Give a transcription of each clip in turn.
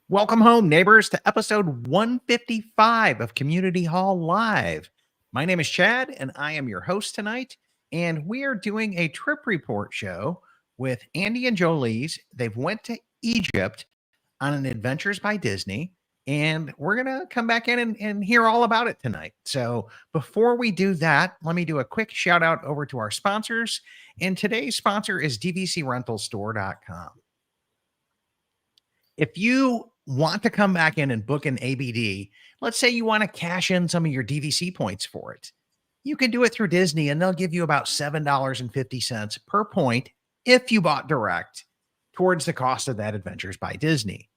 Welcome home, neighbors, to episode 155 of Community Hall Live. My name is Chad, and I am your host tonight. And we are doing a trip report show with Andy and Jolie's. They've went to Egypt on an Adventures by Disney, and we're going to come back in and hear all about it tonight. So before we do that, let me do a quick shout out over to our sponsors. And today's sponsor is dvcrentalstore.com. If you want to come back in and book an ABD, let's say you want to cash in some of your DVC points for it, you can do it through Disney, and they'll give you about $7.50 per point if you bought direct towards the cost of that Adventures by Disney.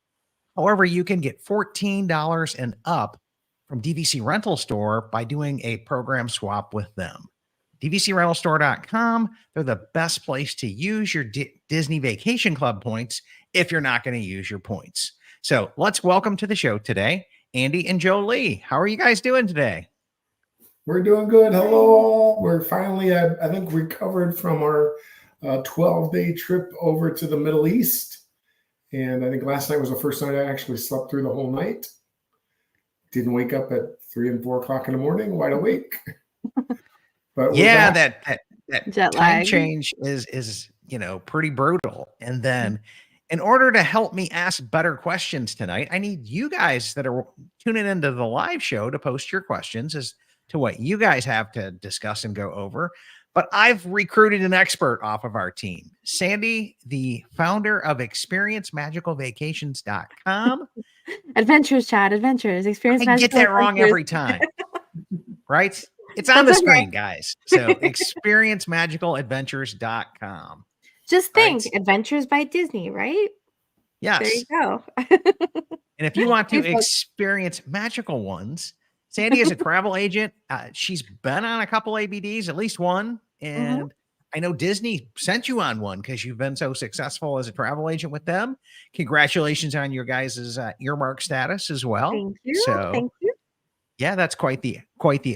However, you can get $14 and up from DVC Rental Store by doing a program swap with them. DVCrentalstore.com, they're the best place to use your Disney Vacation Club points if you're not going to use your points. So let's welcome to the show today, Andy and Jolie. How are you guys doing today? We're doing good. Hello. We're finally, I think, recovered from our 12-day trip over to the Middle East. And I think last night was the first night I actually slept through the whole night. Didn't wake up at 3 and 4 o'clock in the morning, wide awake. But yeah, that jet time lag change is pretty brutal. And then in order to help me ask better questions tonight, I need you guys that are tuning into the live show to post your questions as to what you guys have to discuss and go over. But I've recruited an expert off of our team, Sandy, the founder of ExperienceMagicalVacations.com. Adventures, Chad, Adventures. I get that wrong every time, right? It's on the screen, guys. So ExperienceMagicalAdventures.com. Just think, right? Adventures by Disney, right? Yes. There you go. And if you want to experience magical ones, Sandy is a travel agent. She's been on a couple ABDs, at least one. And I know Disney sent you on one because you've been so successful as a travel agent with them. Congratulations on your guys' earmark status as well. Thank you. Thank you. Yeah, that's quite the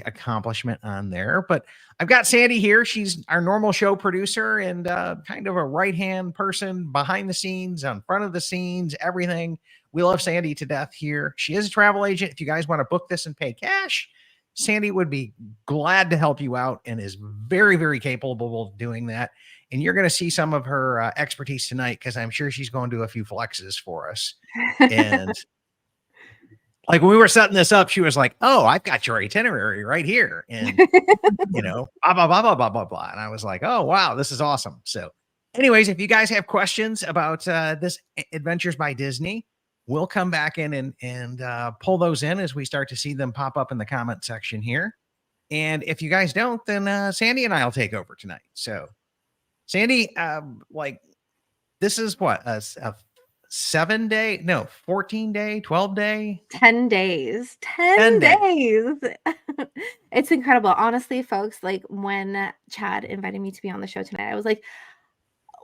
accomplishment on there. But I've got Sandy here. She's our normal show producer and kind of a right-hand person behind the scenes, on front of the scenes, everything. We love Sandy to death here. She is a travel agent. If you guys want to book this and pay cash, Sandy would be glad to help you out and is very, very capable of doing that. And you're going to see some of her expertise tonight because I'm sure she's going to do a few flexes for us. And like when we were setting this up, she was like, "Oh, I've got your itinerary right here." And, blah, blah, blah, blah, blah, blah, blah. And I was like, "Oh, wow, this is awesome." So anyways, if you guys have questions about this Adventures by Disney, we'll come back in and pull those in as we start to see them pop up in the comment section here. And if you guys don't, then Sandy and I will take over tonight. So Sandy, this is what, a 7-day, no, 14-day, 12-day, 10 days, 10 days. It's incredible. Honestly, folks, like when Chad invited me to be on the show tonight, I was like,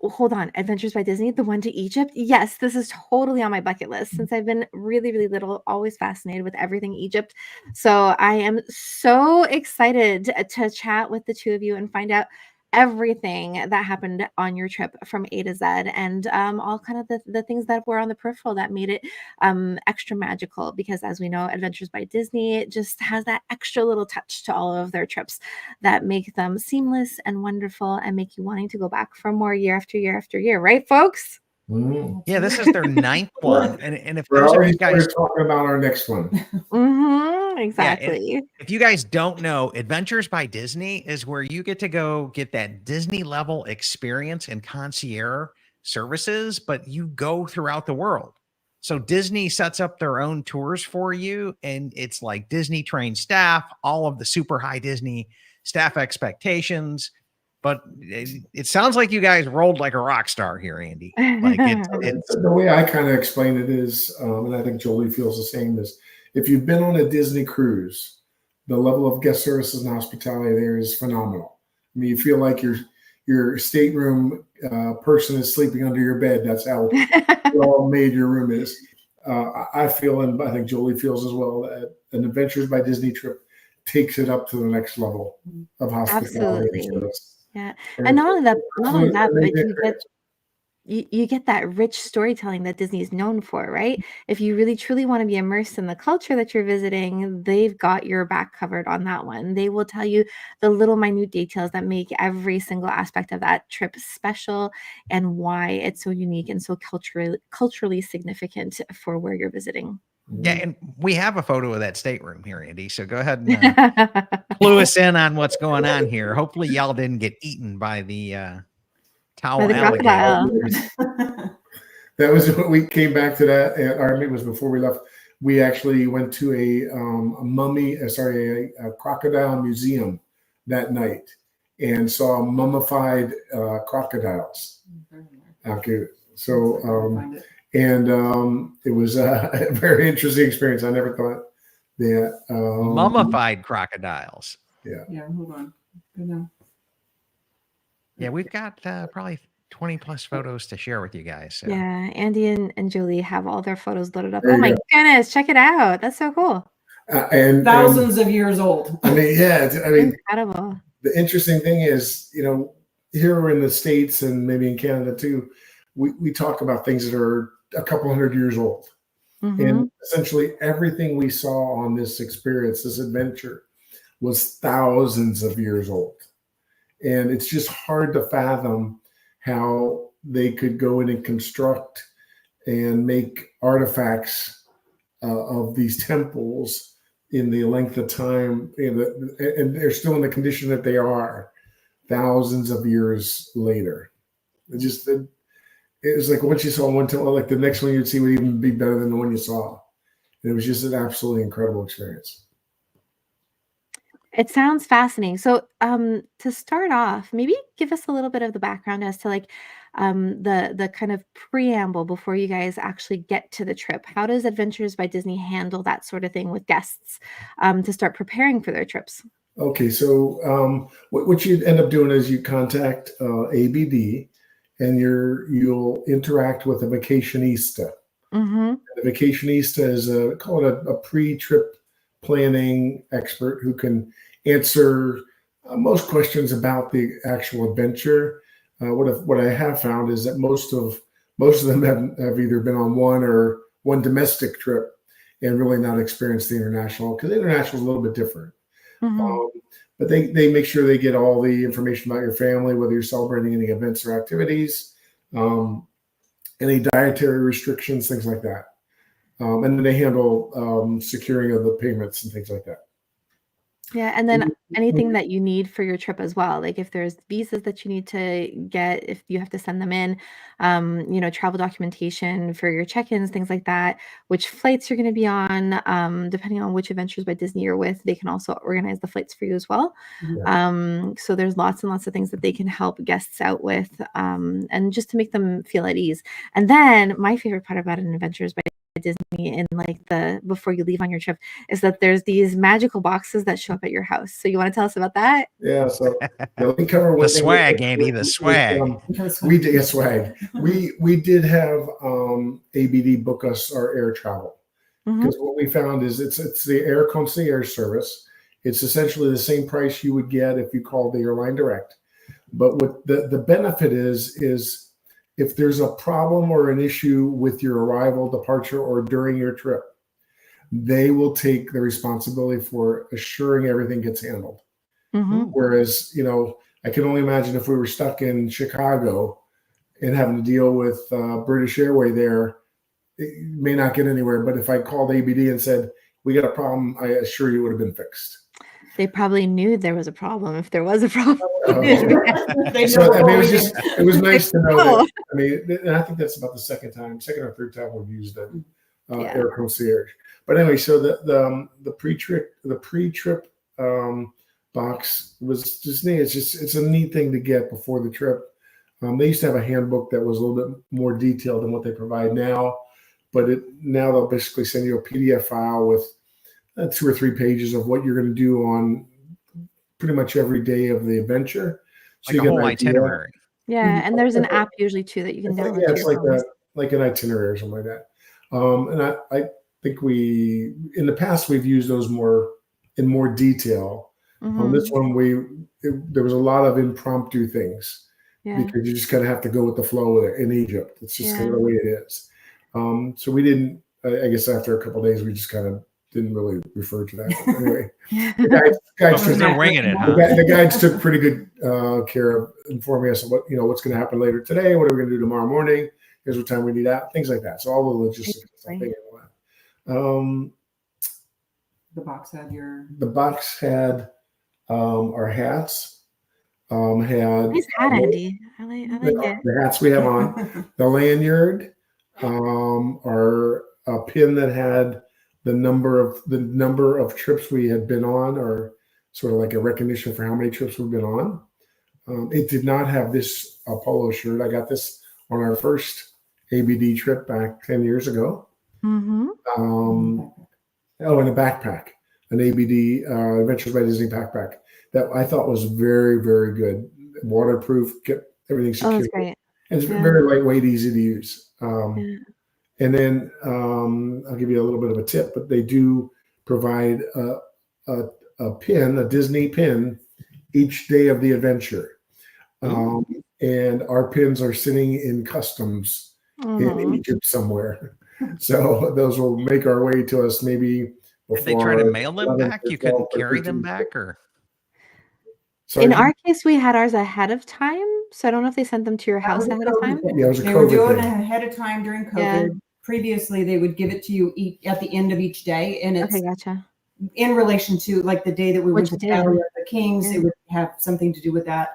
hold on, Adventures by Disney, the one to Egypt? Yes, this is totally on my bucket list since I've been really, really little, always fascinated with everything Egypt. So I am so excited to chat with the two of you and find out everything that happened on your trip from A to Z and all kind of the things that were on the peripheral that made it extra magical, because as we know, Adventures by Disney just has that extra little touch to all of their trips that make them seamless and wonderful and make you wanting to go back for more year after year after year, right, folks? Yeah, this is their 9th one. And if we're already talking about our next one. Exactly. Yeah, if you guys don't know, Adventures by Disney is where you get to go get that Disney level experience and concierge services, but you go throughout the world. So Disney sets up their own tours for you, and it's like Disney trained staff, all of the super high Disney staff expectations. But it sounds like you guys rolled like a rock star here, Andy. Like it's the way I kind of explain it is, and I think Jolie feels the same, is if you've been on a Disney cruise, the level of guest services and hospitality there is phenomenal. I mean, you feel like your stateroom person is sleeping under your bed. That's how well made your room is. I feel, and I think Jolie feels as well, that an Adventures by Disney trip takes it up to the next level of hospitality. Absolutely. Yeah. And not only that, but you get you get that rich storytelling that Disney is known for, right? If you really truly want to be immersed in the culture that you're visiting, they've got your back covered on that one. They will tell you the little minute details that make every single aspect of that trip special and why it's so unique and so culturally significant for where you're visiting. Yeah, and we have a photo of that stateroom here, Andy. So go ahead and clue us in on what's going on here. Hopefully, y'all didn't get eaten by the towel By the alligator. crocodile. That was when we came back to that, or maybe it was before we left. We actually went to a crocodile museum that night and saw mummified crocodiles. Okay, so it was a very interesting experience. I never thought that Mummified crocodiles. Yeah, hold on. Go down. Yeah, we've got probably 20 plus photos to share with you guys. So. Yeah, Andy and Jolie have all their photos loaded up. There Oh you my go. goodness, check it out. That's so cool. And Thousands of years old. I mean, yeah, I mean, Incredible. the interesting thing is, here in the States and maybe in Canada too, we talk about things that are a couple hundred years old. Mhm. And essentially everything we saw on this experience, this adventure, was thousands of years old. And it's just hard to fathom how they could go in and construct and make artifacts of these temples in the length of time, and they're still in the condition that they are thousands of years later. It was like once you saw one temple, like the next one you'd see would even be better than the one you saw. And it was just an absolutely incredible experience. It sounds fascinating. So, to start off, maybe give us a little bit of the background as to the kind of preamble before you guys actually get to the trip. How does Adventures by Disney handle that sort of thing with guests to start preparing for their trips? Okay, so what you end up doing is you contact ABD, and you'll interact with a vacationista. Mm-hmm. The vacationista is call it a pre-trip planning expert who can answer most questions about the actual adventure. What I have found is that most of them have either been on one domestic trip and really not experienced the international, because the international is a little bit different. Mm-hmm. But they make sure they get all the information about your family, whether you're celebrating any events or activities, any dietary restrictions, things like that. And then they handle securing of the payments and things like that. Yeah, and then anything that you need for your trip as well. Like if there's visas that you need to get, if you have to send them in, travel documentation for your check-ins, things like that, which flights you're going to be on, depending on which Adventures by Disney you're with, they can also organize the flights for you as well. Yeah. So there's lots and lots of things that they can help guests out with, and just to make them feel at ease. And then my favorite part about an Adventures by Disney in before you leave on your trip is that there's these magical boxes that show up at your house. So you want to tell us about that? Yeah. So let me cover the swag, Andy. The swag. We did swag. We did have ABD book us our air travel, because what we found is it's the air concierge service. It's essentially the same price you would get if you called the airline direct. But what the benefit is if there's a problem or an issue with your arrival, departure, or during your trip, they will take the responsibility for assuring everything gets handled. Whereas, I can only imagine if we were stuck in Chicago and having to deal with British Airways there, it may not get anywhere. But if I called ABD and said, we got a problem, I assure you it would have been fixed. They probably knew there was a problem if there was a problem. It was nice to know that. I mean, and I think that's about the second or third time we've used the air concierge. But anyway, so the pre-trip box was just neat. It's a neat thing to get before the trip. They used to have a handbook that was a little bit more detailed than what they provide now, but now they'll basically send you a PDF file with 2 or 3 pages of what you're going to do on pretty much every day of the adventure. So like a whole itinerary. Yeah, and there's an app usually too that you can download. Yeah, it's like an itinerary or something like that. And I think in the past we've used those in more detail. On this one, there was a lot of impromptu things. because you just kind of have to go with the flow with it in Egypt. It's just kind of the way it is. So we didn't. I guess after a couple of days, we just kind of didn't really refer to that. But anyway, the guides took, they're winging it, huh? the guides took pretty good care of informing us of what's going to happen later today. What are we going to do tomorrow morning? Here's what time we need out. Things like that. So all the logistics stuff. The box had your. The box had our hats. Had nice hat, Andy. I like it. The hats we have on. The lanyard. Our pin that had the number of trips we had been on, or sort of like a recognition for how many trips we've been on. It did not have this polo shirt. I got this on our first ABD trip back 10 years ago. Mm-hmm. In a backpack, an ABD Adventures by Disney backpack that I thought was very, very good. Waterproof, kept everything secure. Oh, that's great. And it's very lightweight, easy to use. And then I'll give you a little bit of a tip, but they do provide a pin, a Disney pin, each day of the adventure. And our pins are sitting in customs in Egypt somewhere. So those will make our way to us maybe before. Did they try to mail them back? You couldn't carry them back, or? Sorry? In our case, we had ours ahead of time, so I don't know if they sent them to your house ahead of time. Yeah, it was a They were COVID doing it thing. ahead of time during COVID. Previously, they would give it to you at the end of each day, and it's Gotcha. in relation to like the day that we went to Valley of the Kings. Yeah. It would have something to do with that.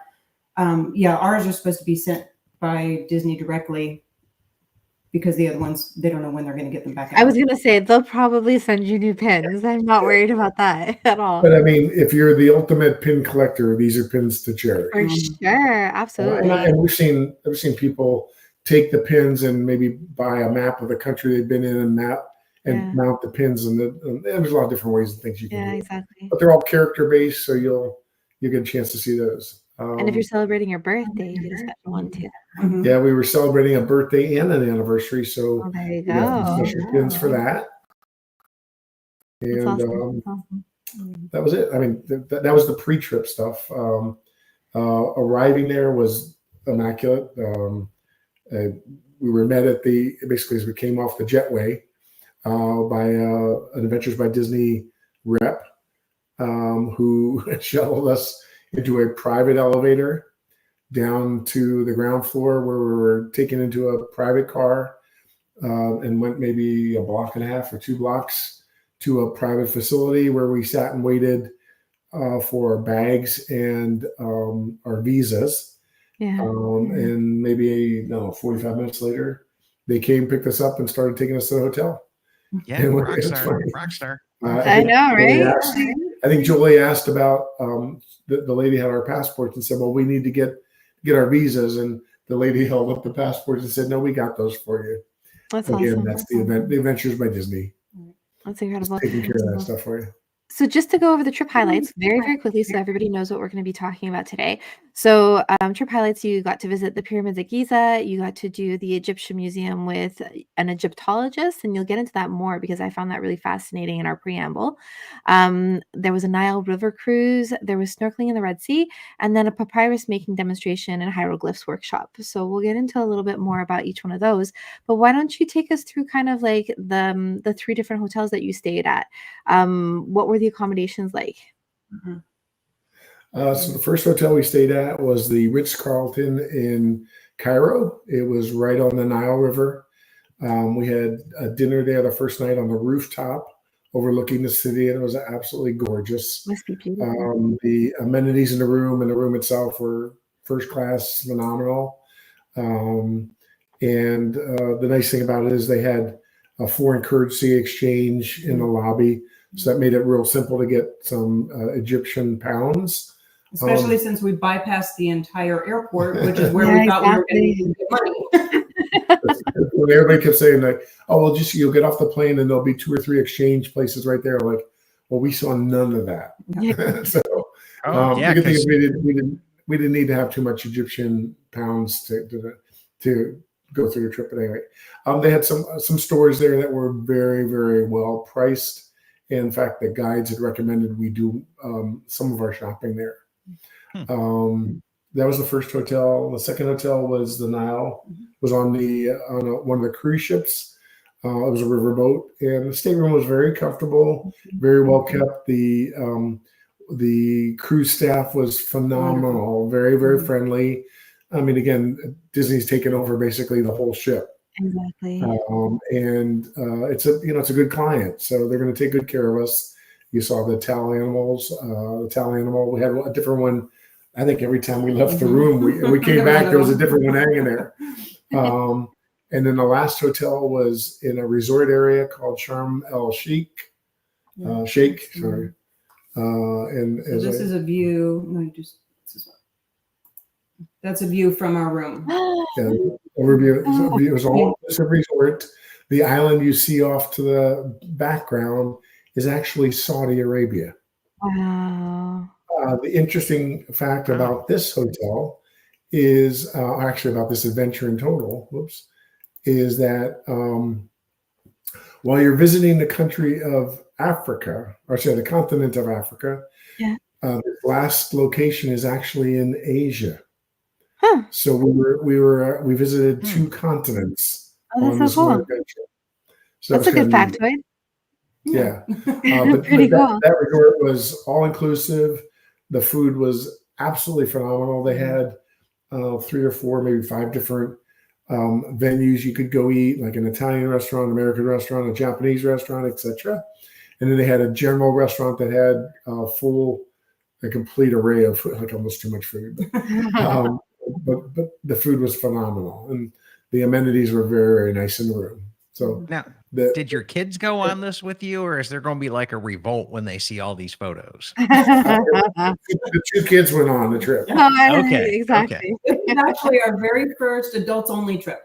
Ours are supposed to be sent by Disney directly because the other ones, they don't know when they're going to get them back out. I was going to say, they'll probably send you new pins. I'm not worried about that at all. But I mean, if you're the ultimate pin collector, these are pins to cherish. For sure. Absolutely. And I've seen people take the pins and maybe buy a map of the country they've been in and mount the pins. And there's a lot of different ways and things you can do. Exactly. But they're all character based, so you'll get a chance to see those. And if you're celebrating your birthday, you get a special one too. Yeah, we were celebrating a birthday and an anniversary, so there you we got some go. special pins for that. And Awesome. that was it. I mean, that was the pre-trip stuff. Arriving there was immaculate. We were met at basically as we came off the jetway by an Adventures by Disney rep who shuttled us into a private elevator down to the ground floor where we were taken into a private car and went maybe a block and a half or 2 blocks to a private facility where we sat and waited for our bags and our visas. And maybe 45 minutes later, they came, picked us up, and started taking us to the hotel. Yeah, rockstar. I know, right? I think Jolie asked about the lady had our passports and said, "Well, we need to get our visas," and the lady held up the passports and said, "No, we got those for you." That's Again, awesome. that's the event, the Adventures by Disney. That's incredible. Just taking care of that stuff for you. So just to go over the trip highlights very, very quickly so everybody knows what we're going to be talking about today. So trip highlights, you got to visit the pyramids at Giza. You got to do the Egyptian Museum with an Egyptologist, and you'll get into that more because I found that really fascinating in our preamble. There was a Nile River cruise. There was snorkeling in the Red Sea, and then a papyrus making demonstration and hieroglyphs workshop. So we'll get into a little bit more about each one of those. But why don't you take us through kind of like the 3 different hotels that you stayed at? What were the accommodations like? So the first hotel we stayed at was the Ritz-Carlton in Cairo. It was right on the Nile River. We had a dinner there the first night on the rooftop overlooking the city, and it was absolutely gorgeous. Must be beautiful. The amenities in the room and the room itself were first class, phenomenal. And the nice thing about it is they had a foreign currency exchange in the lobby. So that made it real simple to get some Egyptian pounds. Especially since we bypassed the entire airport, which is where we thought we were going to get money. Everybody kept saying like, "Oh, well, you'll get off the plane and there'll be 2 or 3 exchange places right there." Like, well, we saw none of that. So the good thing is we didn't need to have too much Egyptian pounds to go through the trip. But anyway, they had some stores there that were very, very well priced. In fact, the guides had recommended we do some of our shopping there. that was the first hotel. The second hotel was the Nile. Was on one of the cruise ships. It was a riverboat, and the stateroom was very comfortable, very well kept. The cruise staff was phenomenal, very, very friendly. I mean, again, Disney's taken over basically the whole ship. Exactly. And it's a good client, so they're going to take good care of us. You saw the towel animals, the towel animal. We had a different one. I think every time we left the room, we came back, there was a different one hanging there. And then the last hotel was in a resort area called Sharm el Sheikh. Sheikh, sorry. And So this is a view. No, that's a view from our room. Overview. It was all a resort. The island you see off to the background is actually Saudi Arabia. Wow. The interesting fact about this hotel is actually about this adventure in total. Is that while you're visiting the country of Africa, or say the continent of Africa, the last location is actually in Asia. Huh. So we visited two continents on this one adventure. So that's a good factoid. Yeah. Pretty cool. That resort was all inclusive. The food was absolutely phenomenal. They had 3 or 4, maybe 5 different venues you could go eat, like an Italian restaurant, American restaurant, a Japanese restaurant, etc. And then they had a general restaurant that had a complete array of food, like almost too much food. But the food was phenomenal, and the amenities were very, very nice in the room. So now, did your kids go on this with you, or is there going to be like a revolt when they see all these photos? The 2 kids went on the trip. Okay, exactly. Okay. It's actually our very first adults only trip.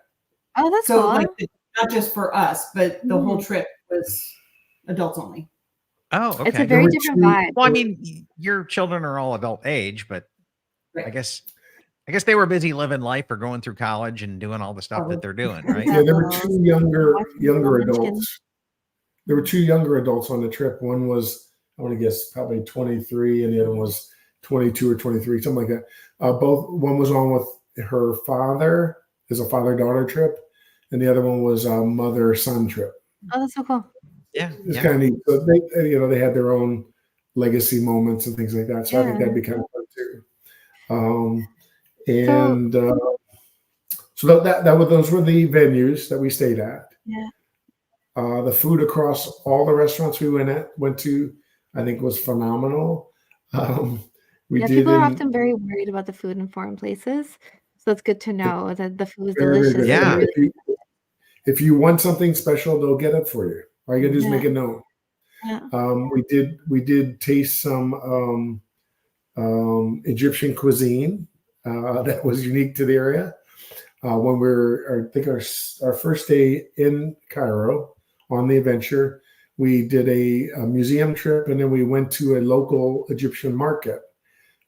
Oh, that's so cool. Like not just for us, but the whole trip was adults only. Oh, okay. It's a very different vibe. Well, I mean, your children are all adult age, but right. I guess they were busy living life or going through college and doing all the stuff that they're doing, right? Yeah, there were 2 younger adults. There were 2 younger adults on the trip. One was, I want to guess, probably 23, and the other one was 22 or 23, something like that. One was on with her father, as a father-daughter trip, and the other one was a mother-son trip. Oh, that's so cool. Yeah, it's kind of neat. So they had their own legacy moments and things like that. So I think that'd be kind of fun too. So those were the venues that we stayed at. Yeah. The food across all the restaurants we went to, I think, was phenomenal. People are often very worried about the food in foreign places, so it's good to know that the food is delicious. Yeah. If you want something special, they'll get it for you. All you gotta do is make it known. Yeah. We did taste some Egyptian cuisine that was unique to the area. When I think our first day in Cairo on the adventure, we did a museum trip, and then we went to a local Egyptian market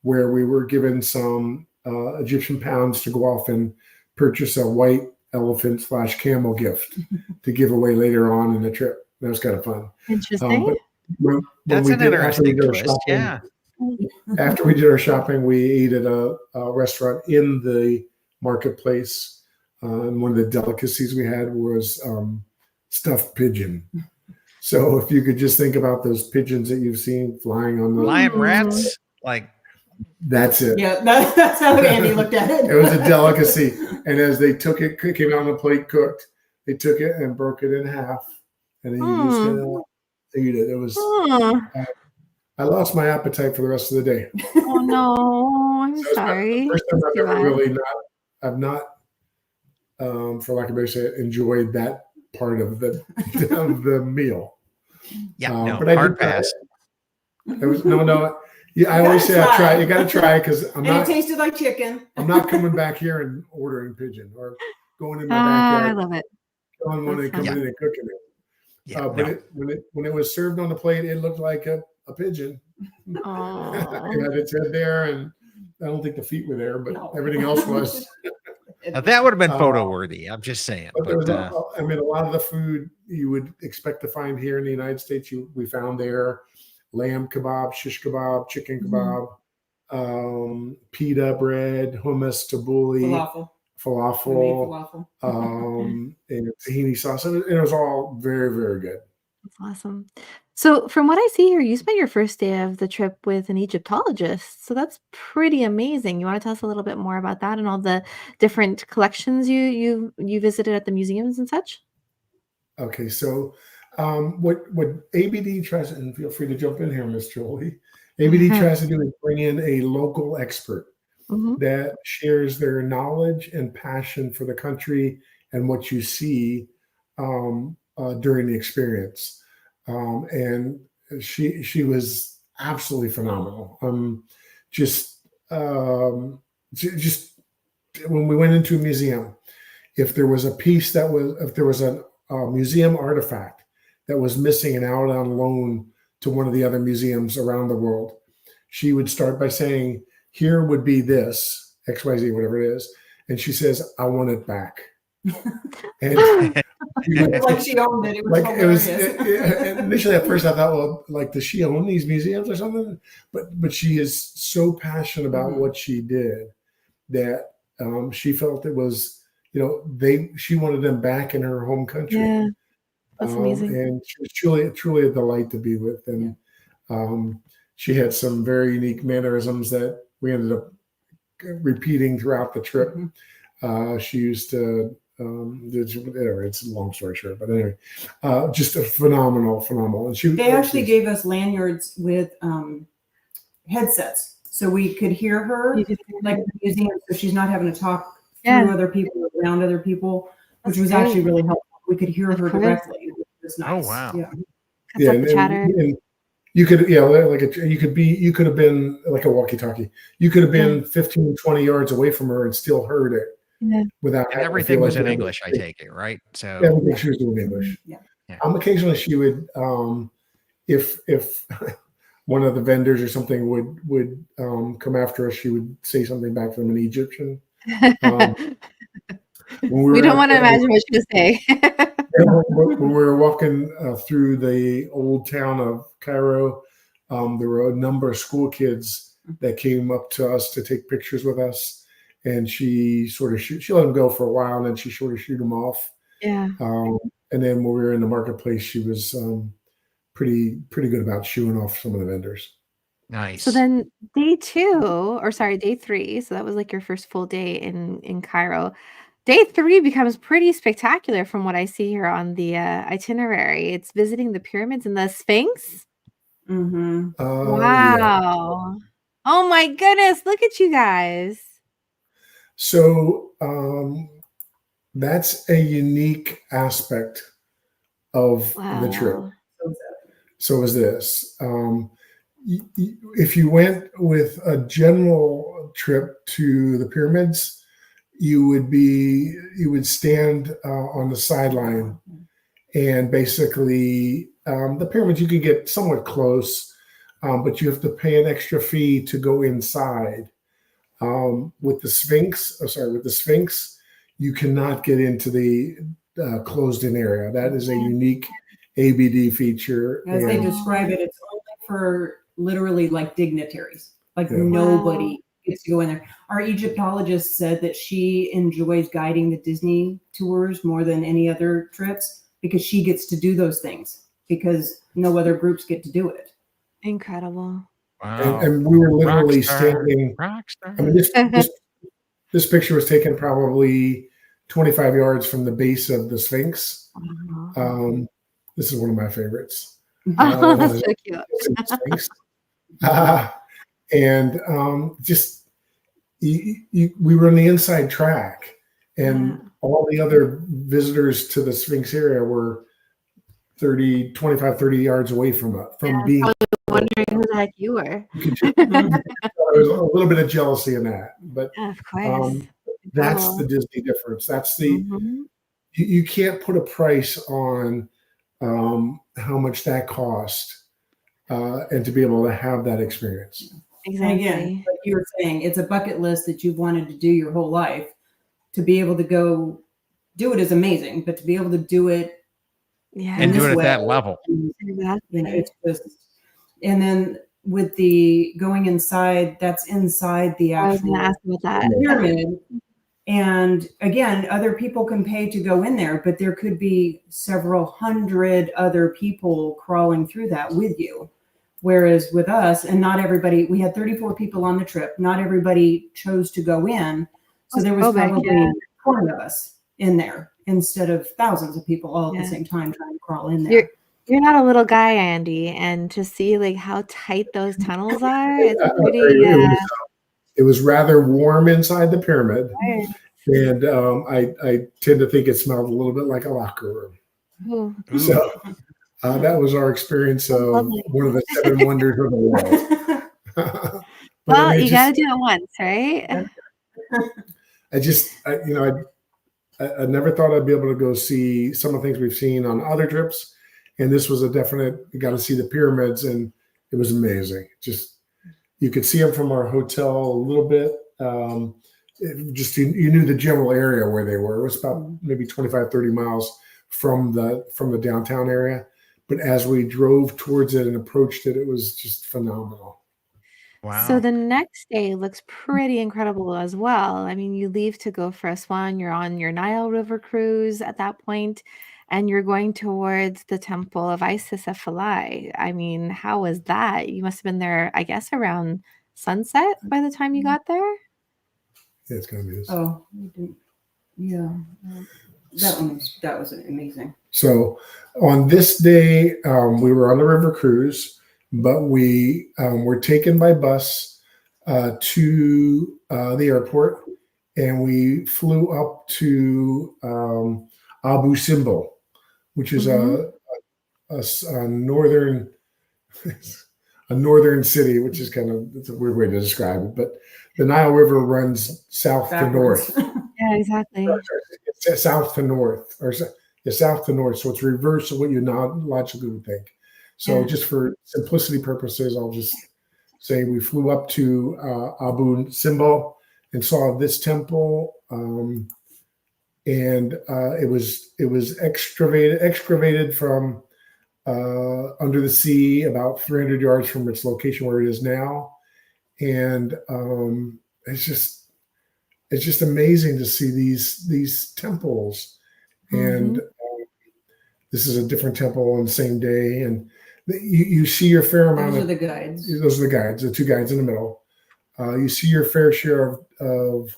where we were given some Egyptian pounds to go off and purchase a white elephant / camel gift to give away later on in the trip. That was kind of fun. Interesting. That's an interesting twist. Yeah. After we did our shopping, we ate at a restaurant in the marketplace. And one of the delicacies we had was stuffed pigeon. So if you could just think about those pigeons that you've seen flying on the lion rats, like that's it. Yeah, that's how Andy looked at it. It was a delicacy. And as they took it, came out on the plate cooked, they took it and broke it in half. And then you used to eat it. It was I lost my appetite for the rest of the day. Oh no, I'm sorry. First time I've ever really I've not, for lack of a better say, enjoyed that part of the meal. Yeah, but I hard pass. It was no. Yeah, I always say I try. You got to try because I'm not. It tasted like chicken. I'm not coming back here and ordering pigeon or going in my backyard. I love it. Going when they come in and cooking it. Yeah, but when it was served on the plate, it looked like a pigeon. It had its head there, and I don't think the feet were there, but everything else was. Now, that would have been photo worthy. I'm just saying. But there was a lot of the food you would expect to find here in the United States, we found there: lamb kebab, shish kebab, chicken kebab, pita bread, hummus, tabbouleh, Falafel. falafel, and tahini sauce. And it was all very, very good. That's awesome. So, from what I see here, you spent your first day of the trip with an Egyptologist. So that's pretty amazing. You want to tell us a little bit more about that and all the different collections you visited at the museums and such? Okay, so what ABD tries, and feel free to jump in here, Miss Jolie. ABD tries to do is bring in a local expert Mhm. that shares their knowledge and passion for the country and what you see during the experience. And she was absolutely phenomenal. Just just when we went into a museum, if there was a piece if there was a museum artifact that was missing and out on loan to one of the other museums around the world, she would start by saying, "Here would be this XYZ, whatever it is," and she says, "I want it back." And Like she owned it. It was like it was hilarious. initially at first I thought, well, like, does she own these museums or something? But she is so passionate about what she did that she felt it was, she wanted them back in her home country. Yeah, that's amazing. And she was truly a delight to be with. And she had some very unique mannerisms that we ended up repeating throughout the trip. She used to it's a long story short, but anyway, just a phenomenal. And they actually gave us lanyards with headsets, so we could hear her like in the museum, so she's not having to talk through other people, around other people, which was actually really helpful. We could hear her directly. It was nice. Oh wow! Yeah, and chatter. And you could, you could have been like a walkie-talkie. You could have been 15, 20 yards away from her and still heard it. Yeah. Without and everything was in English, I take it, right? So everything she was doing English. Yeah. Occasionally she would, if one of the vendors or something would come after us, she would say something back to them in Egyptian. We don't want to imagine what she was saying. When we were walking through the old town of Cairo, there were a number of school kids that came up to us to take pictures with us. And she sort of she let them go for a while, and then she sort of shoot them off. Yeah. And then when we were in the marketplace, she was pretty good about shooing off some of the vendors. Nice. So then day 3, so that was like your first full day in Cairo. Day 3 becomes pretty spectacular from what I see here on the itinerary. It's visiting the pyramids and the Sphinx. Mm-hmm. Wow. Yeah. Oh my goodness, look at you guys. So that's a unique aspect of the trip. So is this. If you went with a general trip to the pyramids, you would stand on the sideline, and basically the pyramids you could get somewhat close, but you have to pay an extra fee to go inside. With the Sphinx, you cannot get into the closed-in area. That is a unique ABD feature. As they describe it, it's only for literally like dignitaries. Like nobody gets to go in there. Our Egyptologist said that she enjoys guiding the Disney tours more than any other trips because she gets to do those things because no other groups get to do it. Incredible. Wow. And we were literally standing. Rockstar. I mean, this picture was taken probably 25 yards from the base of the Sphinx. This is one of my favorites. That's so cute. Sphinx. And just we were in the inside track, and all the other visitors to the Sphinx area were 25, 30 yards away from being. Wondering who the heck you were. There's a little bit of jealousy in that, but of course, that's the Disney difference. That's the you can't put a price on how much that cost, and to be able to have that experience. Exactly. And again, like you were saying, it's a bucket list that you've wanted to do your whole life. To be able to go do it is amazing, but to be able to do it, and do it at that level, it's just. And then with the going inside, that's inside the I was going to actual ask about that. pyramid. And again, other people can pay to go in there, but there could be several hundred other people crawling through that with you. Whereas with us, and not everybody, we had 34 people on the trip. Not everybody chose to go in. So there was probably 20 of us in there instead of thousands of people all at the same time trying to crawl in there. You're not a little guy, Andy, and to see like how tight those tunnels are, it's pretty. It was rather warm inside the pyramid, and I tend to think it smelled a little bit like a locker room. Ooh. So that was our experience of one of the 7 wonders of the world. Well, you got to do it once, right? I never thought I'd be able to go see some of the things we've seen on other trips, and this was a definite. You got to see the pyramids, and it was amazing. Just you could see them from our hotel a little bit. You knew the general area where they were. It was about maybe 25, 30 miles from the downtown area. But as we drove towards it and approached it, it was just phenomenal. Wow. So the next day looks pretty incredible as well. I mean, you leave to go for a swan. You're on your Nile River cruise at that point, and you're going towards the temple of Isis at Philae. I mean, how was that? You must have been there, I guess, around sunset by the time you got there? Yeah, it's going to be this. Oh, we didn't. Yeah. That was amazing. So on this day, we were on the river cruise, but we were taken by bus to the airport, and we flew up to Abu Simbel, which is a northern city, which is it's a weird way to describe it, but the Nile River runs south to north. Yeah, exactly. South to north, south to north. So it's reverse of what you logically would think. So just for simplicity purposes, I'll just say we flew up to Abu Simbel and saw this temple, and it was excavated from under the sea, about 300 yards from its location where it is now, and it's just amazing to see these temples. And this is a different temple on the same day, and you see your fair amount. Those are the guides. Those are the guides, the 2 guides in the middle. You see your fair share of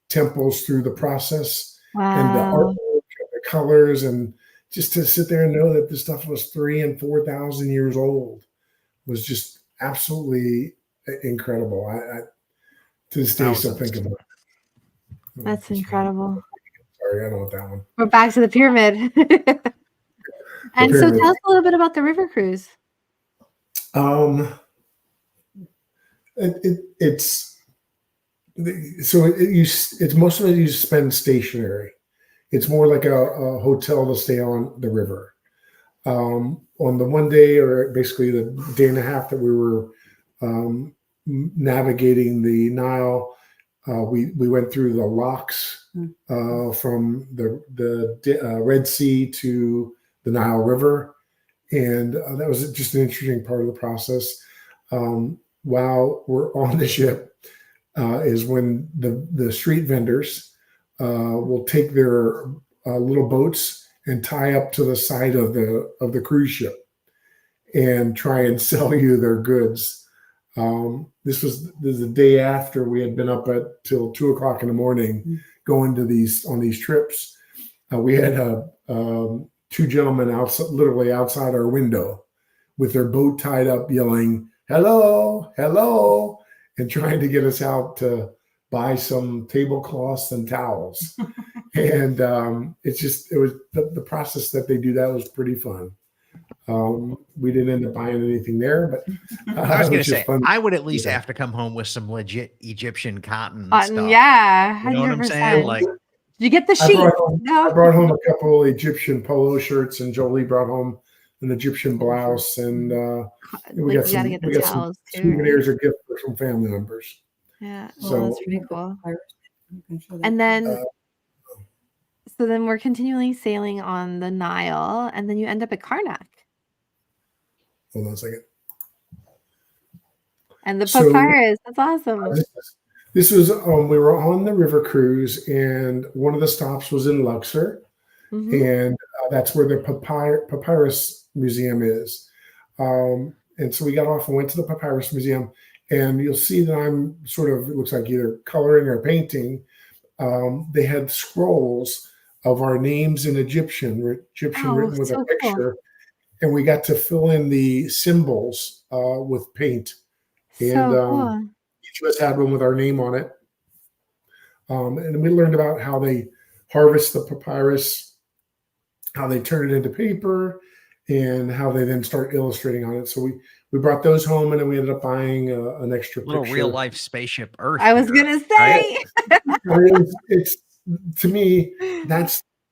temples through the process. Wow. And the artwork and the colors, and just to sit there and know that this stuff was 3,000 and 4,000 years old was just absolutely incredible. I to this day still think about it. That's incredible. Sorry, I don't want that one. We're back to the pyramid. And so tell us a little bit about the river cruise. It's mostly you spend stationary. It's more like a hotel to stay on the river. On the one day, or basically the day and a half that we were navigating the Nile, we went through the locks from the Red Sea to the Nile River, and that was just an interesting part of the process. While we're on the ship, is when the street vendors will take their little boats and tie up to the side of the cruise ship and try and sell you their goods. This was the day after we had been up till 2:00 in the morning going to on these trips. We had 2 gentlemen literally outside our window with their boat tied up, yelling, "Hello, hello," and trying to get us out to buy some tablecloths and towels. And it was the process that they do. That was pretty fun. We didn't end up buying anything there, but I was going to say, fun. I would at least have to come home with some legit Egyptian cotton stuff. Yeah, 100%. You know what I'm saying? Like, did you get the sheet? I brought home a couple of Egyptian polo shirts, and Jolie brought home an Egyptian blouse, and we got some souvenirs or gifts for some family members. Yeah, so that's pretty cool. And then, so then we're continually sailing on the Nile, and then you end up at Karnak. Hold on a second. And the So papyrus. That's awesome. this was we were on the river cruise, and one of the stops was in Luxor, and that's where the papyrus museum is. And so we got off and went to the papyrus museum, and you'll see that I'm sort of, it looks like either coloring or painting. They had scrolls of our names in Egyptian written with a picture. Cool. And we got to fill in the symbols with paint. And cool. each of us had one with our name on it. And we learned about how they harvest the papyrus, how they turn it into paper, and how they then start illustrating on it. So we brought those home, and then we ended up buying an extra little picture. Real life spaceship Earth. I was gonna say, right? It's to me,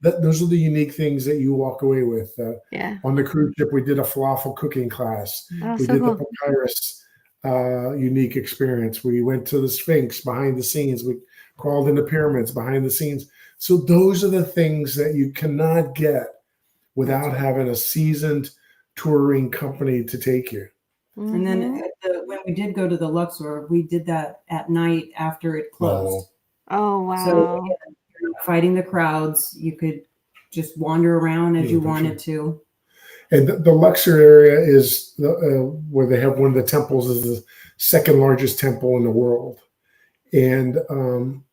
those are the unique things that you walk away with. On the cruise ship, we did a falafel cooking class. We did the papyrus unique experience. We went to the Sphinx behind the scenes. We crawled into pyramids behind the scenes. So those are the things that you cannot get without having a seasoned touring company to take you. And then when we did go to the Luxor, we did that at night after it closed. Oh, wow. So again, you're not fighting the crowds. You could just wander around as you wanted to. And the Luxor area is where they have one of the temples, is the second largest temple in the world. And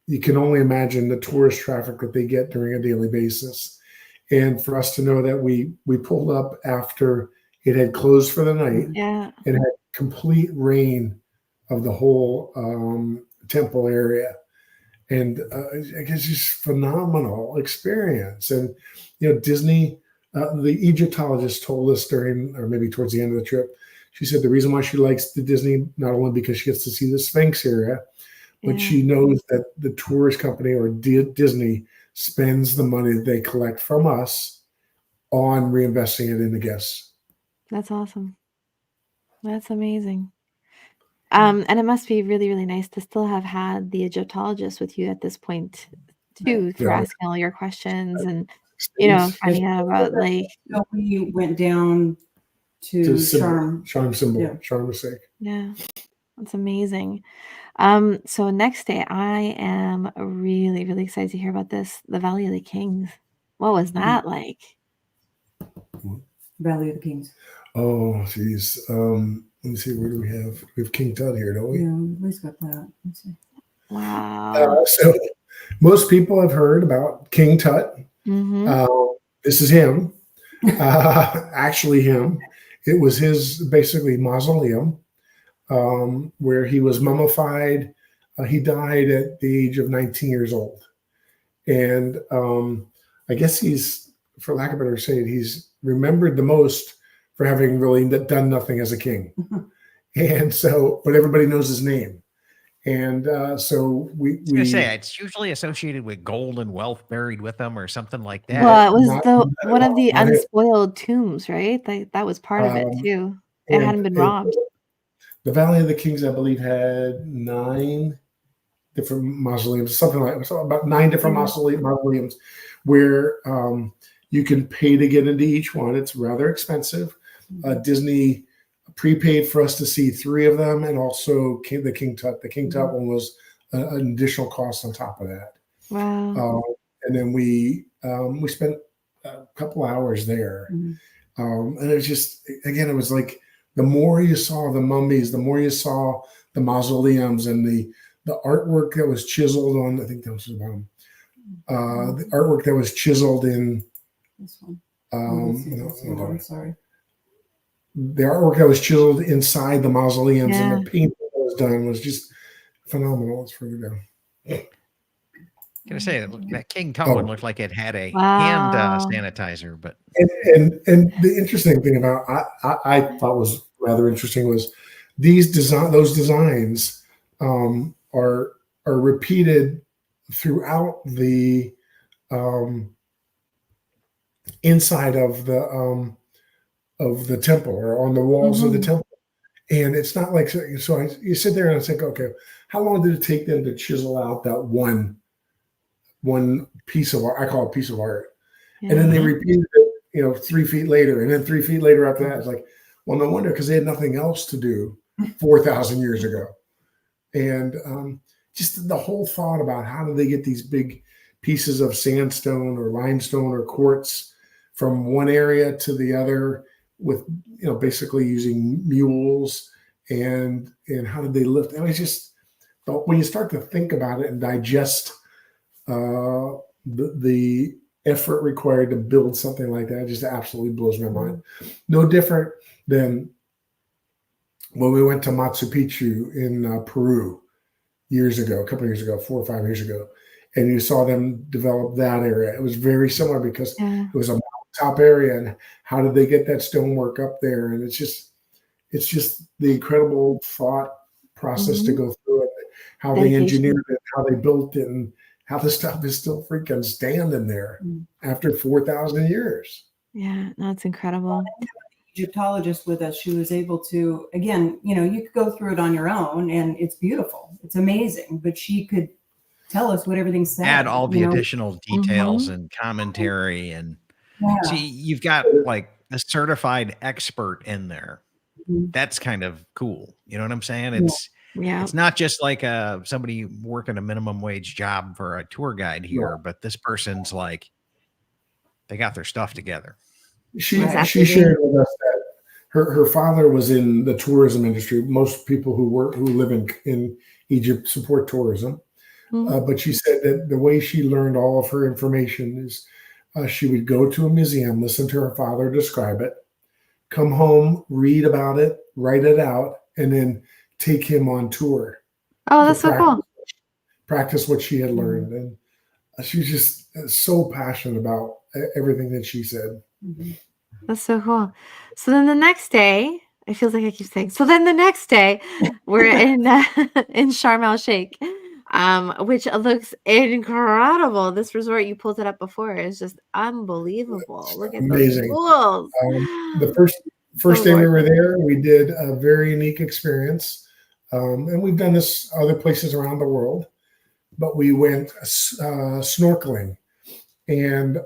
you can only imagine the tourist traffic that they get during a daily basis. And for us to know that we pulled up after it had closed for the night, and had complete rain of the whole temple area. And I guess just phenomenal experience. And, Disney, the Egyptologist told us during, or maybe towards the end of the trip, she said the reason why she likes the Disney, not only because she gets to see the Sphinx area, but she knows that the tourist company or Disney spends the money that they collect from us on reinvesting it in the guests. That's awesome. That's amazing. And it must be really, really nice to still have had the Egyptologist with you at this point too, for asking all your questions and, finding out about So we went down to Sharm el-Sheikh. Yeah, that's amazing. So next day, I am really, really excited to hear about this, the Valley of the Kings. What was that like? Valley of the Kings. Oh, geez. Let me see. Where do we have? We have King Tut here, don't we? Yeah, at least got that. Let's see. Wow. So most people have heard about King Tut. This is him. Actually, him. It was his basically mausoleum where he was mummified. He died at the age of 19 years old, and I guess he's, for lack of a better say, he's remembered the most for having really done nothing as a king. And so, but everybody knows his name. And so we was going to say, it's usually associated with gold and wealth buried with them or something like that. Well, it was one of the unspoiled tombs, right? That was part of it too. It hadn't been robbed. The Valley of the Kings, I believe, had 9 different mausoleums, something like that. About 9 different mausoleums where you can pay to get into each one. It's rather expensive. Disney prepaid for us to see 3 of them, and also the King Tut. The King Tut one was an additional cost on top of that. Wow. And then we spent a couple hours there. And it was just, again, it was like the more you saw the mummies, the more you saw the mausoleums and the artwork that was chiseled on, I think that was about the artwork that was chiseled in this one. I'm sorry. The artwork that was chiseled inside the mausoleums and the paint that was done was just phenomenal. It's further down. Gonna say that King Tut one looked like it had a hand sanitizer, but and the interesting thing about I thought was rather interesting was those designs are repeated throughout the inside of the temple or on the walls of the temple. And it's not like, so you sit there and I think, okay, how long did it take them to chisel out that one piece of art? I call it a piece of art. And then they repeated it, 3 feet later, and then 3 feet later after that. It's like, well, no wonder, because they had nothing else to do 4,000 years ago. And just the whole thought about how do they get these big pieces of sandstone or limestone or quartz from one area to the other with, basically using mules, and how did they lift? And it's just, when you start to think about it and digest the effort required to build something like that, it just absolutely blows my mind. No different than when we went to Machu Picchu in Peru a couple of years ago, 4 or 5 years ago, and you saw them develop that area. It was very similar because it was a top area, and how did they get that stonework up there? And it's just the incredible thought process to go through it, how they engineered it, how they built it, and how the stuff is still freaking standing there after 4,000 years. Yeah, that's incredible. Egyptologist with us, she was able to, again, you could go through it on your own and it's beautiful, it's amazing, but she could tell us what everything said, add all the additional details and commentary, and see, you've got like a certified expert in there. That's kind of cool. You know what I'm saying? It's not just like somebody working a minimum wage job for a tour guide here, but this person's like, they got their stuff together. She shared with us that her father was in the tourism industry. Most people who live in Egypt support tourism. But she said that the way she learned all of her information is she would go to a museum, listen to her father describe it, come home, read about it, write it out, and then take him on tour. Oh, that's so cool. Practice what she had learned. And she's just so passionate about everything that she said. That's so cool. So then the next day, it feels like I keep saying, so then the next day, we're in Sharm el Sheikh, which looks incredible. This resort, you pulled it up before, is just unbelievable. Look at amazing. Those pools. The first day we were there, we did a very unique experience. And we've done this other places around the world, but we went snorkeling, and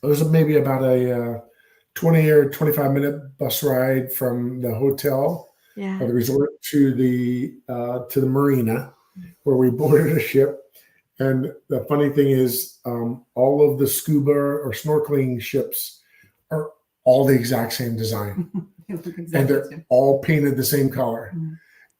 it was maybe about a 20 or 25-minute bus ride from the hotel or the resort to the marina, where we boarded a ship. And the funny thing is, all of the scuba or snorkeling ships are all the exact same design. And they're all painted the same color.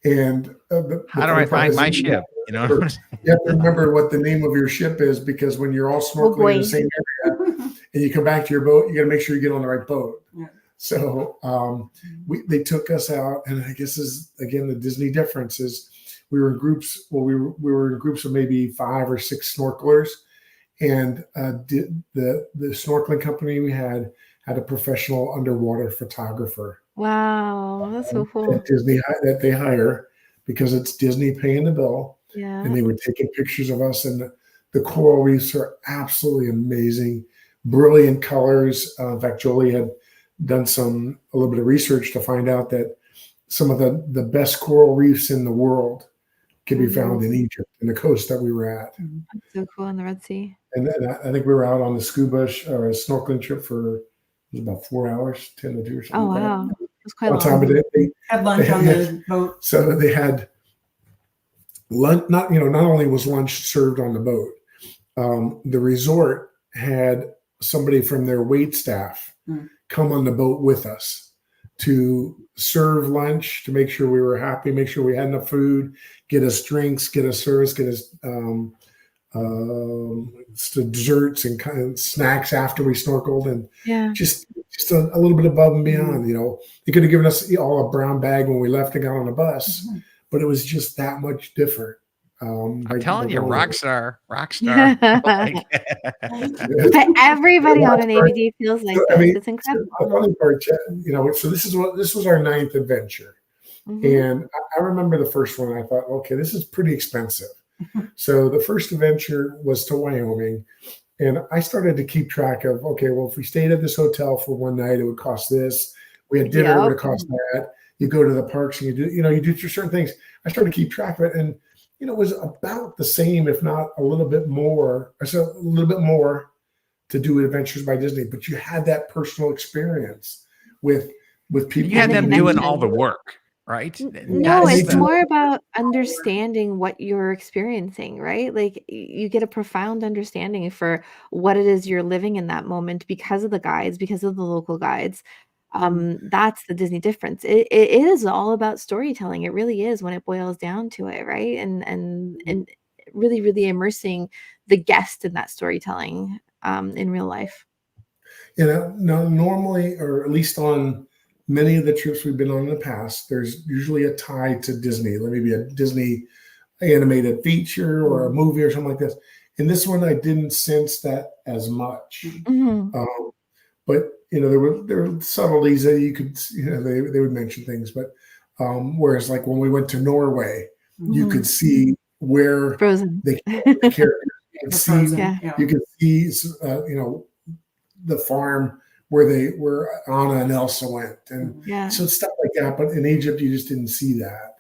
And how do I find my ship? You have to remember what the name of your ship is, because when you're all snorkeling in the same area and you come back to your boat, you got to make sure you get on the right boat. So they took us out, and I guess is again the Disney difference is we were in groups. Well, we were in groups of maybe 5 or 6 snorkelers, and the snorkeling company we had a professional underwater photographer. Wow, that's so cool. At Disney that they hire because it's Disney paying the bill. Yeah. And they were taking pictures of us, and the coral reefs are absolutely amazing, brilliant colors. In fact, Jolie had done a little bit of research to find out that some of the best coral reefs in the world can be found in Egypt, in the coast that we were at. That's so cool, in the Red Sea. And I think we were out on the scuba or a snorkeling trip for about 4 hours, 10 to 2 or something. Oh, wow. It was quite long. Time, but they had lunch on the boat. So they had lunch. Not only was lunch served on the boat, the resort had somebody from their wait staff come on the boat with us to serve lunch, to make sure we were happy, make sure we had enough food, get us drinks, get us service, get us desserts and kind of snacks after we snorkeled, and just a little bit above and beyond. They could have given us all a brown bag when we left and got on the bus, but it was just that much different. I'm telling you, rock star. But everybody on an ABD feels like this. It's incredible. The funny part, so this was our 9th adventure, and I remember the first one. I thought, okay, this is pretty expensive. So the first adventure was to Wyoming, and I started to keep track of, okay, well, if we stayed at this hotel for one night, it would cost this. We had dinner, it would cost that. You go to the parks and you do certain things. I started to keep track of it, and it was about the same, if not a little bit more. So a little bit more to do with Adventures by Disney, but you had that personal experience with with people. You had the them doing connection. all the work, right? No, That's it's the- more about understanding what you're experiencing, right? Like you get a profound understanding for what it is you're living in that moment because of the guides, because of the local guides. That's the Disney difference. It is all about storytelling. It really is when it boils down to it, right? And really, really immersing the guest in that storytelling in real life. No, normally, or at least on many of the trips we've been on in the past, there's usually a tie to Disney. Let me be a Disney animated feature or a movie or something like this. In this one, I didn't sense that as much. Mhm. But there were subtleties that you could, they would mention things. But whereas, like when we went to Norway, you could see where Frozen. they the characters. You could see, Yeah. you could see, the farm where Anna and Elsa went, and Yeah. so stuff like that. But in Egypt, you just didn't see that.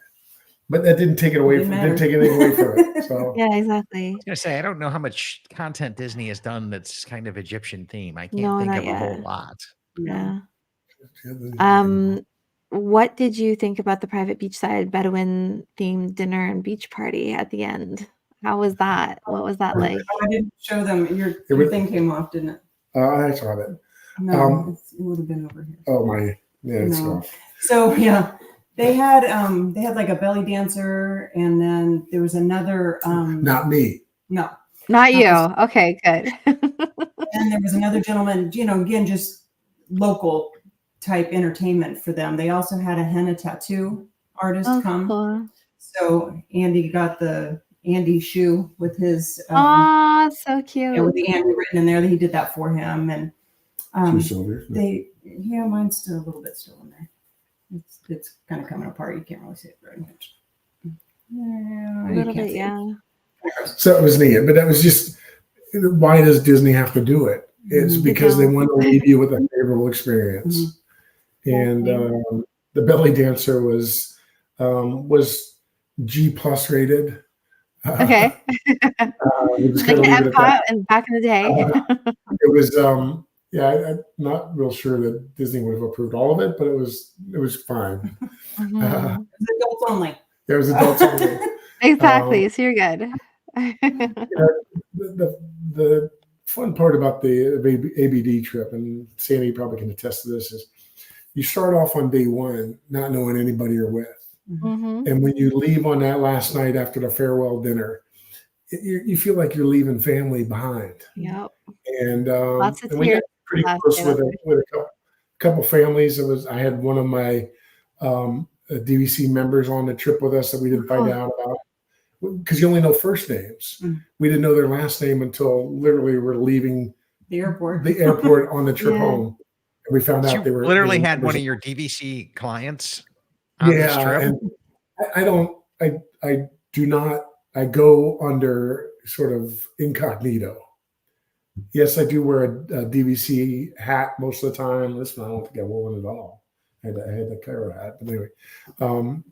But that didn't take it away Didn't from matter. didn't take anything away from it. So Yeah, exactly. I was gonna say I don't know how much content Disney has done that's kind of Egyptian theme. I can't No, think not of a whole yet. lot. Yeah. um, What did you think about the private beachside Bedouin themed dinner and beach party at the end? How was that? What was that like? I didn't show them. Your would- thing came off, didn't it? I saw that. No, it would have been over here. Oh my, yeah, it's No. off. So yeah, they had like a belly dancer, and then there was another Not me. no, Not you. was- Okay, good. and there was another gentleman. Again, just local type entertainment for them. They also had a henna tattoo artist Oh, come. cool. So Andy got the Andy shoe with his Aw, so with cute. the Andy written in there. That he did that for him, and Two silver. mine's still a little bit still in there. It's kind of coming apart. You can't really see it very much. A little bit, yeah. So it was neat, but that was just, why does Disney have to do it? It's Mhm. because they don't. want to leave you with a favorable experience. And the belly dancer was G plus rated. Okay. We're just Like gonna an leave it at that. Epcot and back in the day. It was I'm not real sure that Disney would have approved all of it, but it was fine. Mhm. It's adults only. There was adults only. Exactly. So you're good. The fun part about the ABD trip, and Sandy probably can attest to this, is you start off on day one not knowing anybody you're with. Mhm. And when you leave on that last night after the farewell dinner, you feel like you're leaving family behind. Yep. And Lots of and we got tears pretty last close day, with that's a couple families. I had one of my DVC members on the trip with us that we didn't find Cool. out about, because you only know first names. Mhm. We didn't know their last name until literally we were leaving The airport. the airport on the trip Yeah. home, and we found out You they were literally they were had one members of your DVC clients on this yeah, trip. and I do not. I go under sort of incognito. Yes, I do wear a DVC hat most of the time. This one I don't think I wore one at all. I had the Cairo hat, but anyway.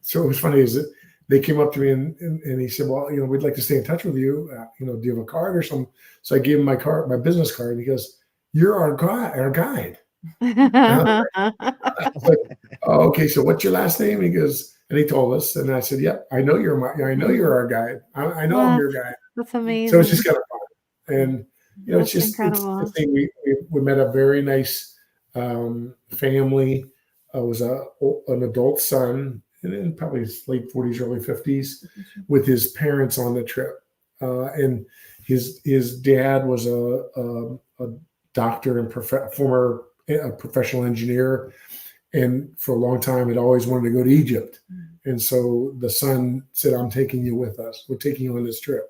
So it was funny is that they came up to me and he said, "Well, we'd like to stay in touch with you. Do you have a card or something?" So I gave him my business card. And he goes, "You're our guide." I was like, "Oh, okay. So what's your last name?" He goes, and he told us, and I said, "Yep, I know you're our guide. I know I'm your guide." That's So amazing. it's just kind of fun, and That's it's incredible. the thing. We met a very nice family. It was an adult son, and in probably his late 40s, early 50s, with his parents on the trip, and his dad was a doctor and former professional engineer, and for a long time had always wanted to go to Egypt. And so the son said, "I'm taking you with us. We're taking you on this trip."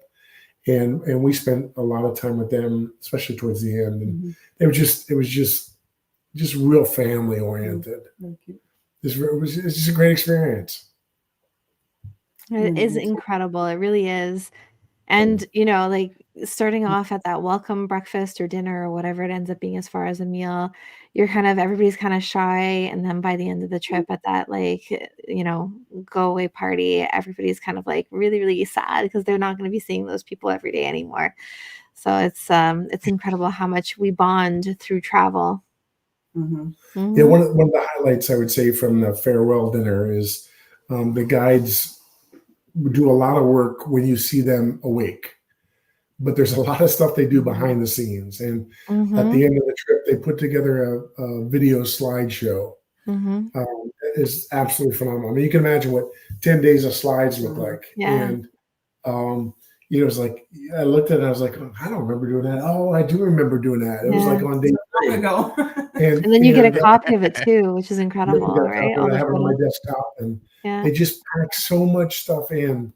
And we spent a lot of time with them, especially towards the end. And it was just real family oriented. It was just a great experience. It is incredible. It really is. And, like starting off at that welcome breakfast or dinner or whatever it ends up being as far as a meal, everybody's kind of shy. And then by the end of the trip at that, go away party, everybody's kind of like really, really sad because they're not going to be seeing those people every day anymore. So it's incredible how much we bond through travel. Yeah, one of the highlights I would say from the farewell dinner is the guides do a lot of work when you see them awake, but there's a lot of stuff they do behind the scenes. And at the end of the trip, they put together a video slideshow. That is absolutely phenomenal. I mean, you can imagine what 10 days of slides look like. And you know, it's like I looked at it, and I was like, oh, I don't remember doing that. Oh, I do remember doing that. It was like on day 3 ago. And then you get a copy of it too, which is incredible, right? I have it on my desktop, and they just pack so much stuff in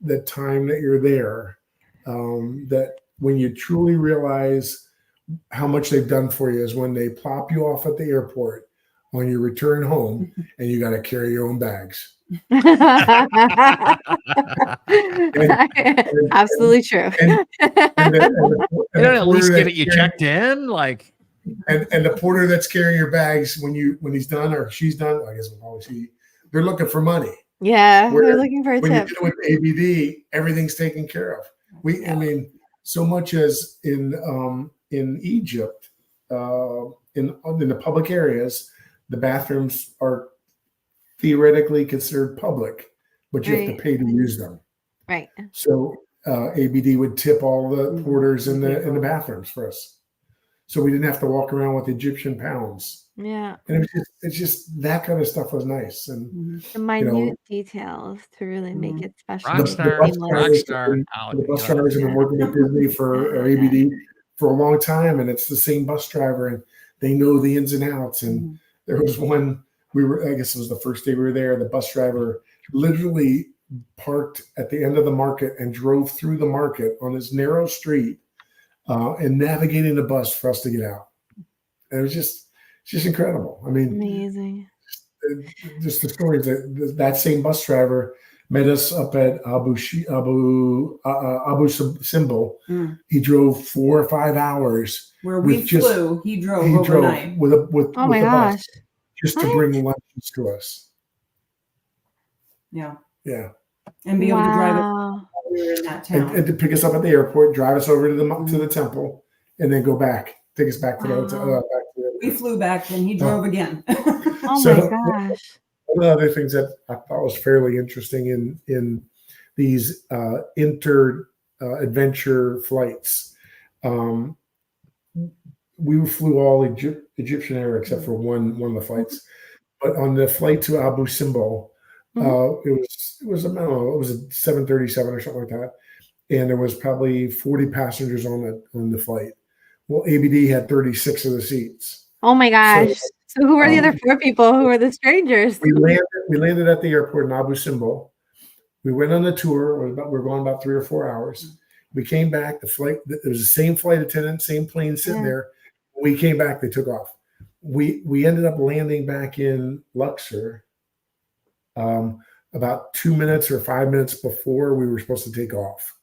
the time that you're there, that when you truly realize how much they've done for you is when they plop you off at the airport on your return home, and you got to carry your own bags. Absolutely true. They don't at least get it you checked in, like. And the porter that's carrying your bags when he's done or she's done, I guess they're looking for money. Yeah, they're looking for a when tip. you do it with ABD, everything's taken care of. I mean, so much as in Egypt, in the public areas, the bathrooms are theoretically considered public, but you have to pay to use them. Right. So ABD would tip all the porters in the bathrooms for us, so we didn't have to walk around with Egyptian pounds. Yeah. And it's just that kind of stuff was nice, and the minute details to really make it special. The bus drivers have been working with Disney for ABD for a long time, and it's the same bus driver, and they know the ins and outs. And there was one, I guess it was the first day we were there, the bus driver literally parked at the end of the market and drove through the market on this narrow street and navigating the bus for us to get out. And it was just incredible. I mean, amazing. Just the stories that same bus driver met us up at Abu Simbel. He drove 4 or 5 hours. Where we flew, he drove overnight with oh my gosh, bus just to bring lunches to us. Yeah. And be able to drive us in that town. And to pick us up at the airport, drive us over to the temple, and then go back, take us back to the hotel. We flew back, and he drove again. Oh my gosh. One of the other things that I thought was fairly interesting in these adventure flights, we flew all Egyptian Air except for one of the flights. But on the flight to Abu Simbel, it was a 737 or something like that, and there was probably 40 passengers on the flight. Well, ABD had 36 of the seats. Oh my gosh! So who are the other 4 people? Who are the strangers? We landed at the airport in Abu Simbel. We went on the tour. We were going about 3 or 4 hours. We came back. The flight, it was the same flight attendant, same plane sitting there. When we came back, they took off. We ended up landing back in Luxor about 2 minutes or 5 minutes before we were supposed to take off,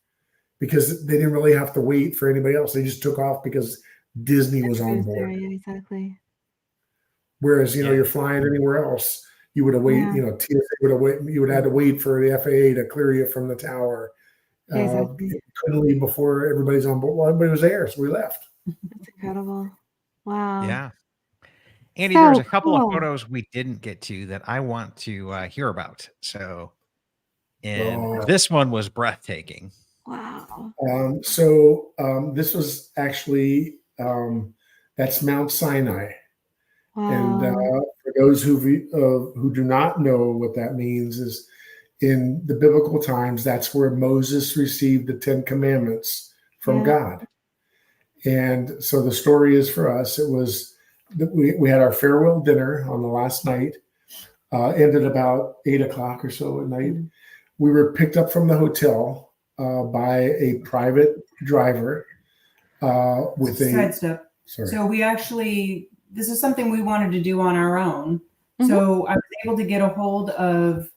because they didn't really have to wait for anybody else. They just took off because Disney was on board. Yeah, exactly. Whereas, you're flying anywhere else, you would have waited, TSA would have waited, you would have had to wait for the FAA to clear you from the tower. You couldn't leave before everybody's on board. Well, everybody was there, so we left. That's incredible. Wow. Yeah. Andy, there's a couple of photos we didn't get to that I want to hear about. So, and this one was breathtaking. Wow. This was actually, that's Mount Sinai. Wow. And for those who do not know what that means, is in the biblical times, that's where Moses received the 10 Commandments from God. And so the story is, for us, it was that we had our farewell dinner on the last night, ended about 8 o'clock or so at night. We were picked up from the hotel by a private driver with a sidestep. So we actually, this is something we wanted to do on our own. So I was able to get a hold of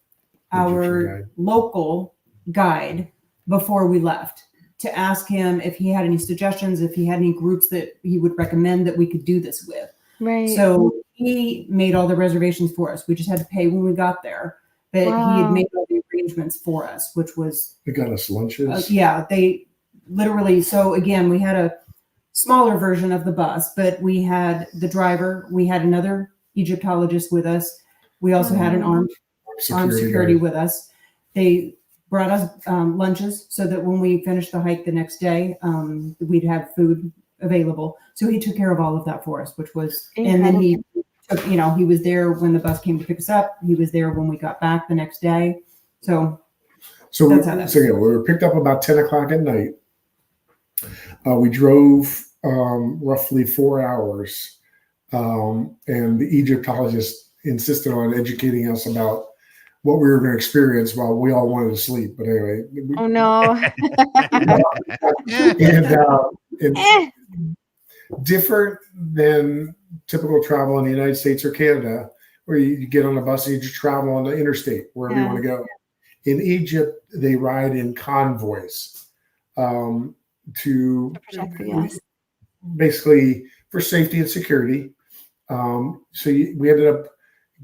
our local guide before we left to ask him if he had any suggestions, if he had any groups that he would recommend that we could do this with. Right. So he made all the reservations for us. We just had to pay when we got there, but he had made all the arrangements for us, which was, they got us lunches. they literally. So again, we had smaller version of the bus, but we had the driver, we had another Egyptologist with us. We also had an armed security with us. They brought us lunches so that when we finished the hike the next day, we'd have food available. So he took care of all of that for us, which was, and then he took, he was there when the bus came to pick us up. He was there when we got back the next day. So we were picked up about 10 o'clock at night. We drove roughly 4 hours, and the Egyptologist insisted on educating us about what we were going to experience while we all wanted to sleep. But anyway. Oh, no. and different than typical travel in the United States or Canada, where you get on a bus and you just travel on the interstate, wherever you want to go. In Egypt, they ride in convoys to basically for safety and security. We ended up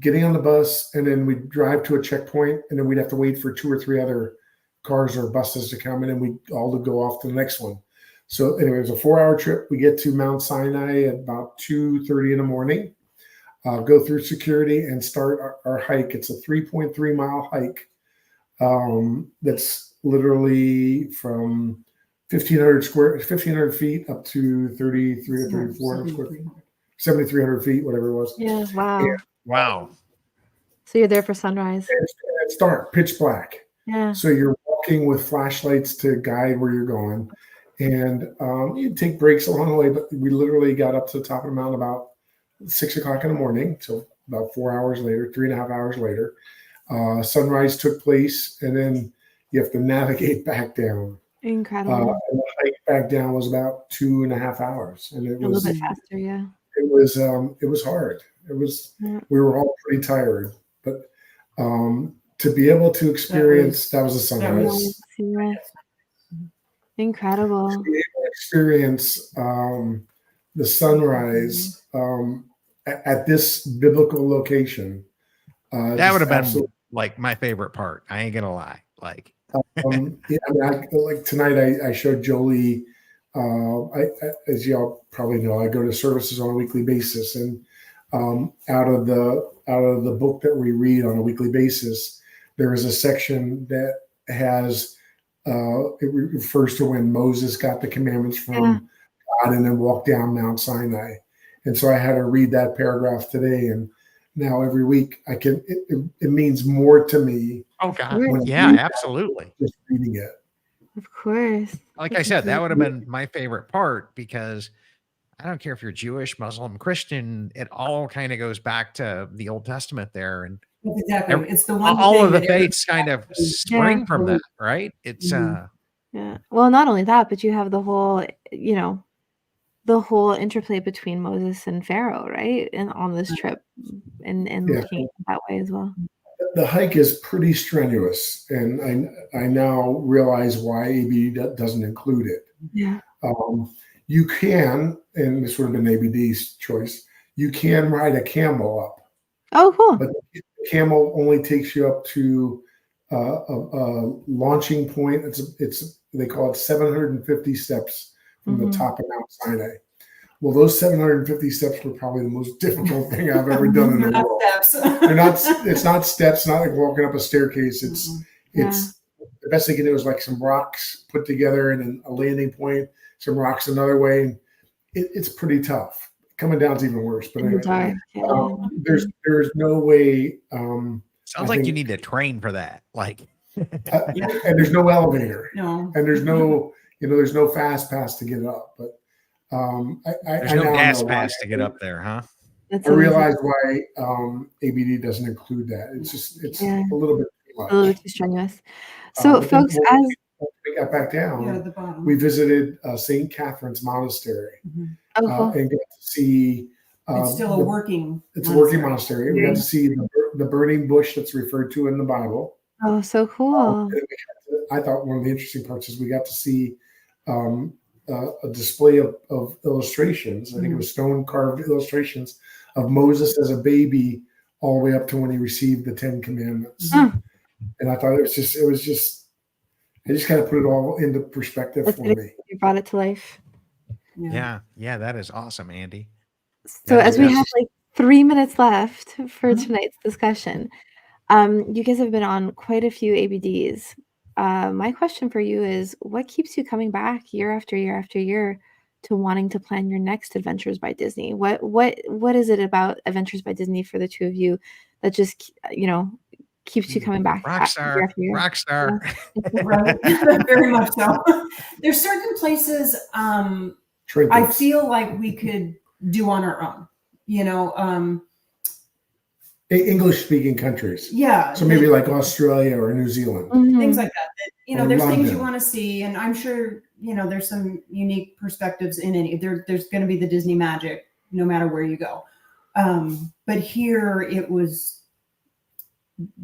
getting on the bus, and then we'd drive to a checkpoint, and then we'd have to wait for 2 or 3 other cars or buses to come, and then we'd all to go off to the next one. So anyway, it was a 4-hour trip. We get to Mount Sinai at about 2:30 in the morning, go through security and start our hike. It's a 3.3 mile hike. That's literally from 1,500 feet up to 3,300 or 3,400 7,300 feet, whatever it was. Yeah. Wow. And, wow. So you're there for sunrise. It's dark, pitch black. Yeah. So you're walking with flashlights to guide where you're going. And you take breaks along the way, but we literally got up to the top of the mountain about 6 o'clock in the morning. So about 4 hours later, 3.5 hours later, sunrise took place, and then you have to navigate back down. Incredible. And the hike back down was about 2.5 hours, and it was a little bit faster. Yeah. It was hard. We were all pretty tired, but to be able to experience that was a sunrise. Yeah. Incredible. To be able to experience the sunrise at this biblical location. That would have been like my favorite part. I ain't gonna lie. Like, like tonight, I showed Jolie. As y'all probably know, I go to services on a weekly basis, and out of the book that we read on a weekly basis, there is a section that has it refers to when Moses got the commandments from God and then walked down Mount Sinai. And so I had to read that paragraph today, and now every week I can. It means more to me. Oh God, yeah, absolutely. Just reading it. Of course. Like I said, that would have been my favorite part, because I don't care if you're Jewish, Muslim, Christian, it all kind of goes back to the Old Testament there. And exactly. It's the one all of the faiths kind of spring from that, right? It's yeah. Well, not only that, but you have the whole, the whole interplay between Moses and Pharaoh, right? And on this trip and looking at that way as well. The hike is pretty strenuous, and I now realize why ABD doesn't include it. Yeah. You can, and this would have been ABD's choice, you can ride a camel up. Oh, cool. But the camel only takes you up to a launching point. It's they call it 750 steps from the top of Mount Sinai. Well, those 750 steps were probably the most difficult thing I've ever done in the world. They're not. It's not steps. Not like walking up a staircase. It's the best they can do is like some rocks put together and then a landing point. Some rocks another way. And it's pretty tough. Coming down is even worse. But anyway, there's no way. Sounds like you need to train for that. Like, and there's no elevator. No. And there's no. There's no fast pass to get up. But there's no gas pass to get up there, huh? I realize why ABD doesn't include that. It's a little bit too much. A little bit too strenuous. So, folks, as we got back down, we visited St. Catherine's Monastery and got to see. It's still a working. It's a working monastery. We got to see the burning bush that's referred to in the Bible. Oh, so cool! I thought one of the interesting parts is we got to see a display of illustrations. I think it was stone carved illustrations of Moses as a baby, all the way up to when he received the 10 Commandments. And I thought I just kind of put it all into perspective for me. You brought it to life. Yeah, that is awesome, Andy. So That as is we good. have like 3 minutes left for tonight's discussion, you guys have been on quite a few ABDs. My question for you is, what keeps you coming back year after year after year to wanting to plan your next Adventures by Disney? What is it about Adventures by Disney for the two of you that just keeps you coming back year after year? Rock star. Right. Very much so. There's certain places I feel like we could do on our own, English speaking countries. Yeah. So maybe like Australia or New Zealand. Things like that. Or There's London. things you want to see, and I'm sure, there's some unique perspectives in any. There's going to be the Disney magic no matter where you go. But here it was,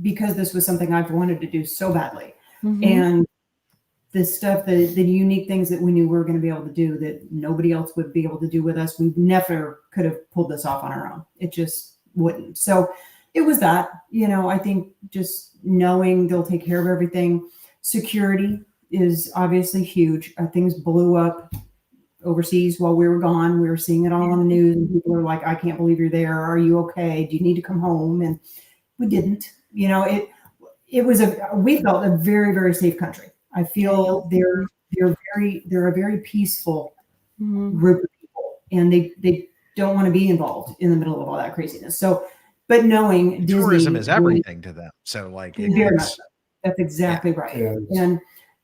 because this was something I've wanted to do so badly. And the stuff, the unique things that we knew we were going to be able to do that nobody else would be able to do with us, we never could have pulled this off on our own. It just wouldn't. So it was that, I think just knowing they'll take care of everything. Security is obviously huge. Things blew up overseas while we were gone. We were seeing it all on the news, and people were like, I can't believe you're there. Are you okay? Do you need to come home? And we didn't. It was we felt a very, very safe country. I feel they're a very peaceful group of people, and they don't want to be involved in the middle of all that craziness. So, but knowing tourism Disney is everything to them. So like that's exactly right.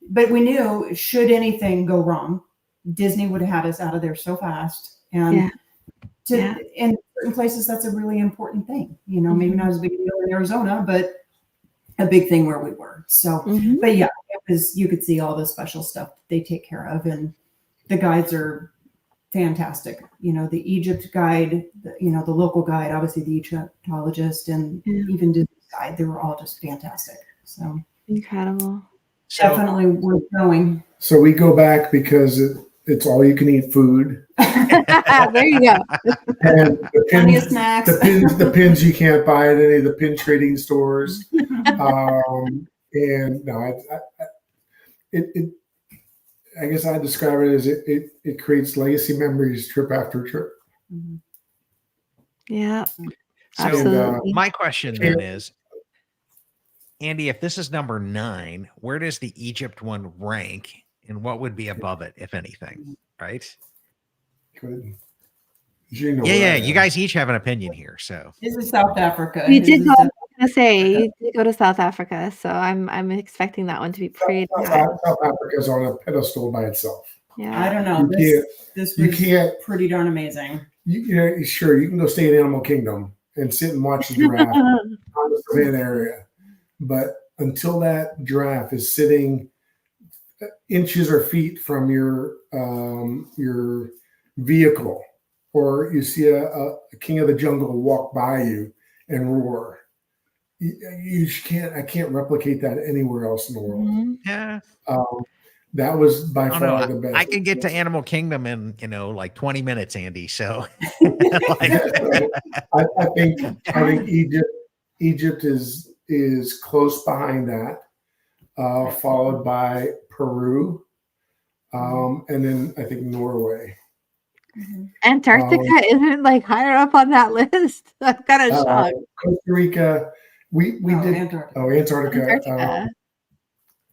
But we knew, should anything go wrong, Disney would have had us out of there so fast. And in certain places, that's a really important thing. Maybe not as big a deal in Arizona, but a big thing where we were. So, but yeah, it was, you could see all the special stuff they take care of, and the guides are fantastic. The Egypt guide, the local guide, obviously the Egyptologist, and even Disney guide, they were all just fantastic. So incredible. Definitely worth going. So we go back because it's all you can eat food. There you go. And plenty of snacks. The pins you can't buy at any of the pin trading stores. And no, I guess I describe it as it creates legacy memories trip after trip. Yeah. So absolutely. my question then is, Andy, if this is number 9, where does the Egypt one rank, and what would be above it, if anything? Right? Good. You guys each have an opinion here. So this is South Africa. You did go. I was gonna say you did go to South Africa, so I'm expecting that one to be pretty high. South Africa's on a pedestal by itself. Yeah, I don't know. This was pretty darn amazing. Sure, you can go stay in Animal Kingdom and sit and watch the giraffe on the savannah area, but until that giraffe is sitting inches or feet from your vehicle, or you see a king of the jungle walk by you and roar, I can't replicate that anywhere else in the world. Yeah. That was by far the best. I can get to Animal Kingdom in, like 20 minutes, Andy. So I think Egypt is close behind that, followed by Peru, and then I think Norway. Antarctica isn't like higher up on that list. I'm kind of shocked. Costa Rica, we did. Antarctica.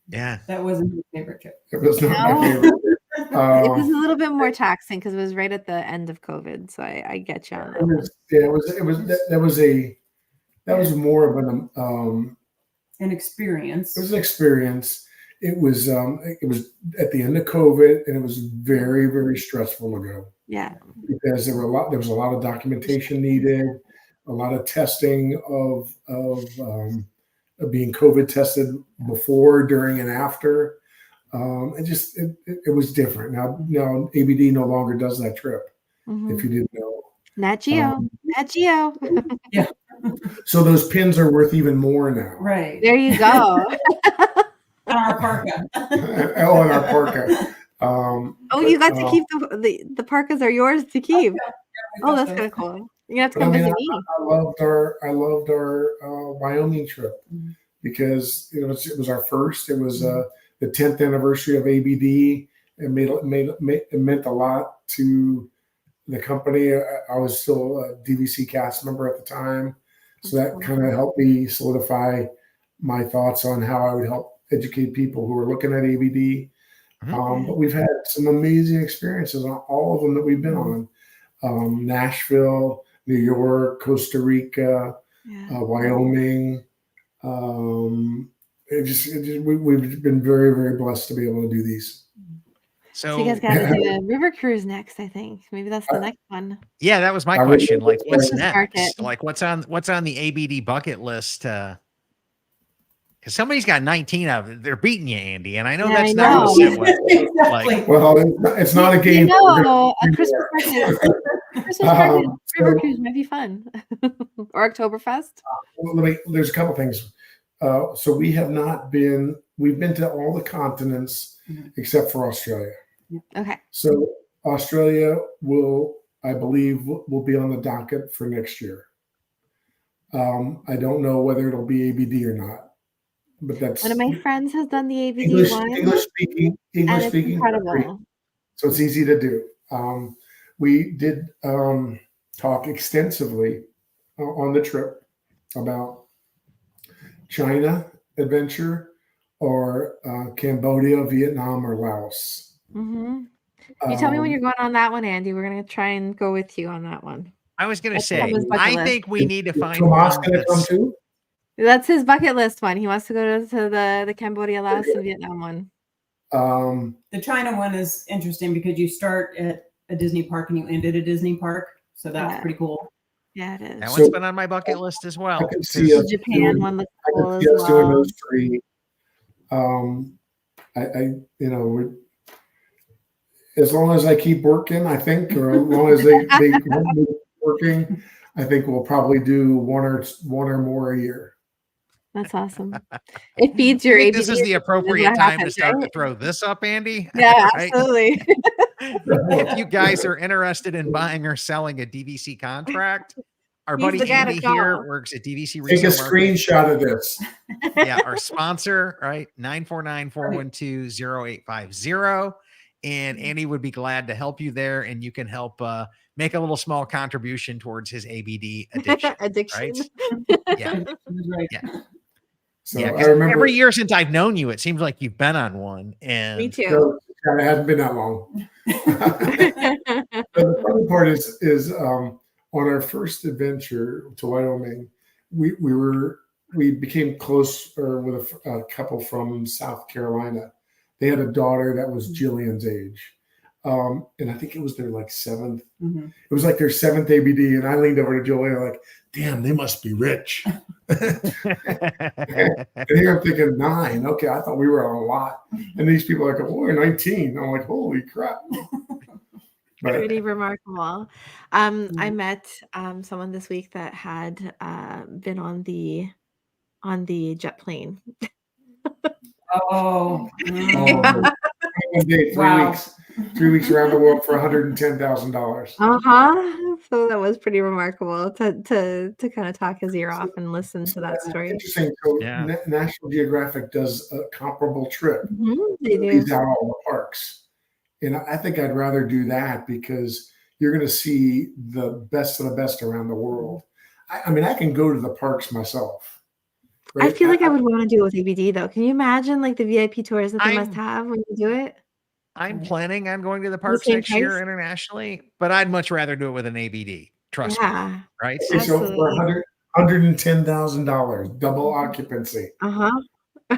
Yeah, that wasn't my favorite trip. It was not my favorite. It was a little bit more taxing because it was right at the end of COVID. So I get you on that. That was more of an experience. It was an experience. It was at the end of COVID, and it was very, very stressful to go. Yeah, because there was a lot of documentation needed, a lot of testing of being COVID tested before, during, and after. It was different. Now ABD no longer does that trip. If you didn't know, Nat Geo. Yeah. So those pins are worth even more now. Right. There you go. On our parka. On our parka. You got to keep the parkas are yours to keep. Oh, that's kind of cool. You have to come visit me. I loved our Wyoming trip because it was our first. It was the 10th anniversary of ABD, It meant a lot to the company. I was still a DVC cast member at the time, so that kind of helped me solidify my thoughts on how I would help educate people who are looking at ABD. But we've had some amazing experiences on all of them that we've been on. Nashville, New York, Costa Rica, Wyoming. We've been very, very blessed to be able to do these. So you guys got to do a river cruise next, I think. Maybe that's the next one. Yeah, that was my question. Like, what's next? Market. Like, what's on the ABD bucket list? Because somebody's got 19 of it. They're beating you, Andy, and I know that's not going to sit well. Exactly. Like, Well, it's not a game. A Christmas market river cruise might be fun, or Oktoberfest. There's a couple things. So we have not been. We've been to all the continents except for Australia. Okay. So Australia I believe, will be on the docket for next year. I don't know whether it'll be ABD or not, but that's one of my friends has done the ABD English speaking. Incredible. So it's easy to do. We did talk extensively on the trip about China adventure or Cambodia, Vietnam, or Laos. You tell me when you're going on that one, Andy. We're going to try and go with you on that one. I was going to say, I think we need to find Tomas going to come too? That's his bucket list one. He wants to go to the Cambodia, Laos, and Vietnam one. The China one is interesting because you start at a Disney park and you end at a Disney park. So that's pretty cool. Yeah, it is. That one's been on my bucket list as well. I can see the Japan one looks cool as well. Doing those three. As long as I keep working, I think, or as long as they keep working, I think we'll probably do one or more a year. That's awesome. It feeds your ABD. This is the appropriate time to start to throw this up, Andy. Yeah, right? absolutely. If you guys are interested in buying or selling a DVC contract, our buddy Andy here works at DVC Resale. Take a screenshot of this. Yeah, our sponsor, right? 949-412-0850. And Andy would be glad to help you there, and you can help make a little small contribution towards his ABD addiction. Right? Yeah. Yeah. So yeah, I remember every year since I've known you, it seems like you've been on one. And me too. So, it hasn't been that long. The funny part is on our first adventure to Wyoming, we became close with a couple from South Carolina. They had a daughter that was Jillian's age. And I think it was their seventh. It was like their seventh ABD. And I leaned over to Jolie and like, damn, they must be rich. And here I'm thinking 9. Okay, I thought we were on a lot. And these people are like, oh, we're 19. I'm like, holy crap. Pretty remarkable. I met someone this week that had been on the jet plane. Oh. Yeah. 3 weeks around the world for $110,000. So that was pretty remarkable to kind of talk his ear off and listen to that story. Interesting. So National Geographic does a comparable trip. They do. He's out all the parks. And I think I'd rather do that because you're going to see the best of the best around the world. I mean, I can go to the parks myself. Right? I feel like I would want to do it with ABD though. Can you imagine the VIP tours that they must have when you do it? I'm planning on going to the parks next year internationally, but I'd much rather do it with an ABD. Trust me. Right? Okay, so for $110,000, double occupancy. What do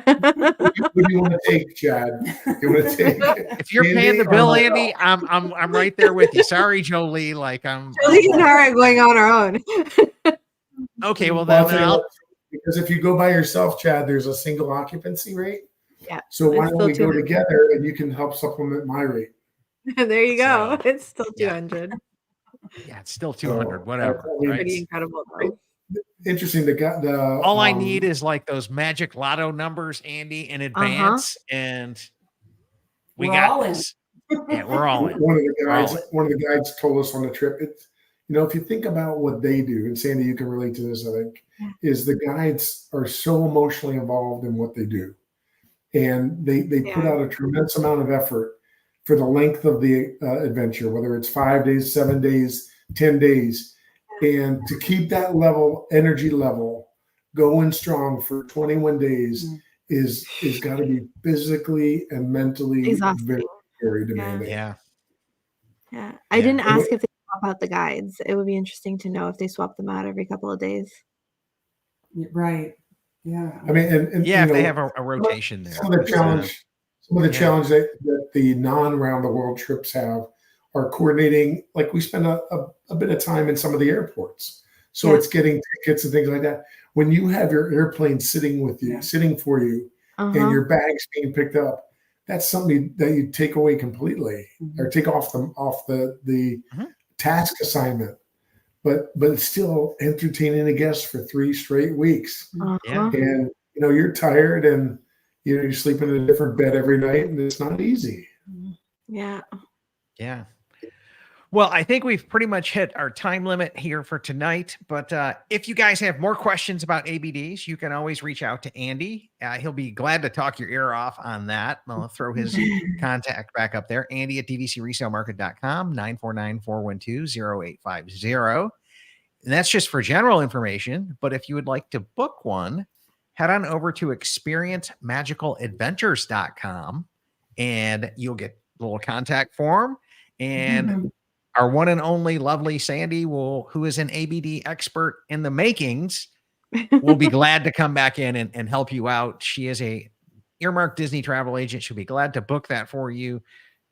you want to take, Chad? You want to take? If you're paying the bill, Andy, I'm right there with you. Sorry, Jolie. Jolie and her are going on our own. Okay, well then because if you go by yourself, Chad, there's a single occupancy rate. Yeah. So why don't we go together and you can help supplement my rate? There you go. So, it's still 200. Yeah, it's still 200. Whatever. Pretty incredible. Interesting. All I need is those magic lotto numbers, Andy, in advance, and we're got this. Yeah, we're all in. One of the guides told us on the trip. If you think about what they do, and Sandy, you can relate to this, I think, is the guides are so emotionally involved in what they do. And they put out a tremendous amount of effort for the length of the adventure, whether it's 5 days, 7 days, 10 days, and to keep that energy level going strong for 21 days is got to be physically and mentally Exhausting. very, very demanding. Yeah. Yeah. I didn't ask if they swap out the guides. It would be interesting to know if they swap them out every couple of days. Right. Yeah. I mean, and if they have a rotation there. Some of the challenge that the non-round the world trips have are coordinating. Like we spend a bit of time in some of the airports, so it's getting tickets and things like that. When you have your airplane sitting for you, and your bags being picked up, that's something that you take away completely or take off the task assignment. But it's still entertaining a guest for 3 straight weeks. And you're tired and you sleep in a different bed every night, and it's not easy. Yeah. Well, I think we've pretty much hit our time limit here for tonight. But if you guys have more questions about ABDs, you can always reach out to Andy. He'll be glad to talk your ear off on that. I'll throw his contact back up there. Andy at dvcresalemarket.com, 949-412-0850. And that's just for general information. But if you would like to book one, head on over to experiencemagicaladventures.com and you'll get a little contact form. And our one and only lovely Sandy who is an ABD expert in the makings, will be glad to come back in and help you out. She is a earmarked Disney travel agent. She'll be glad to book that for you,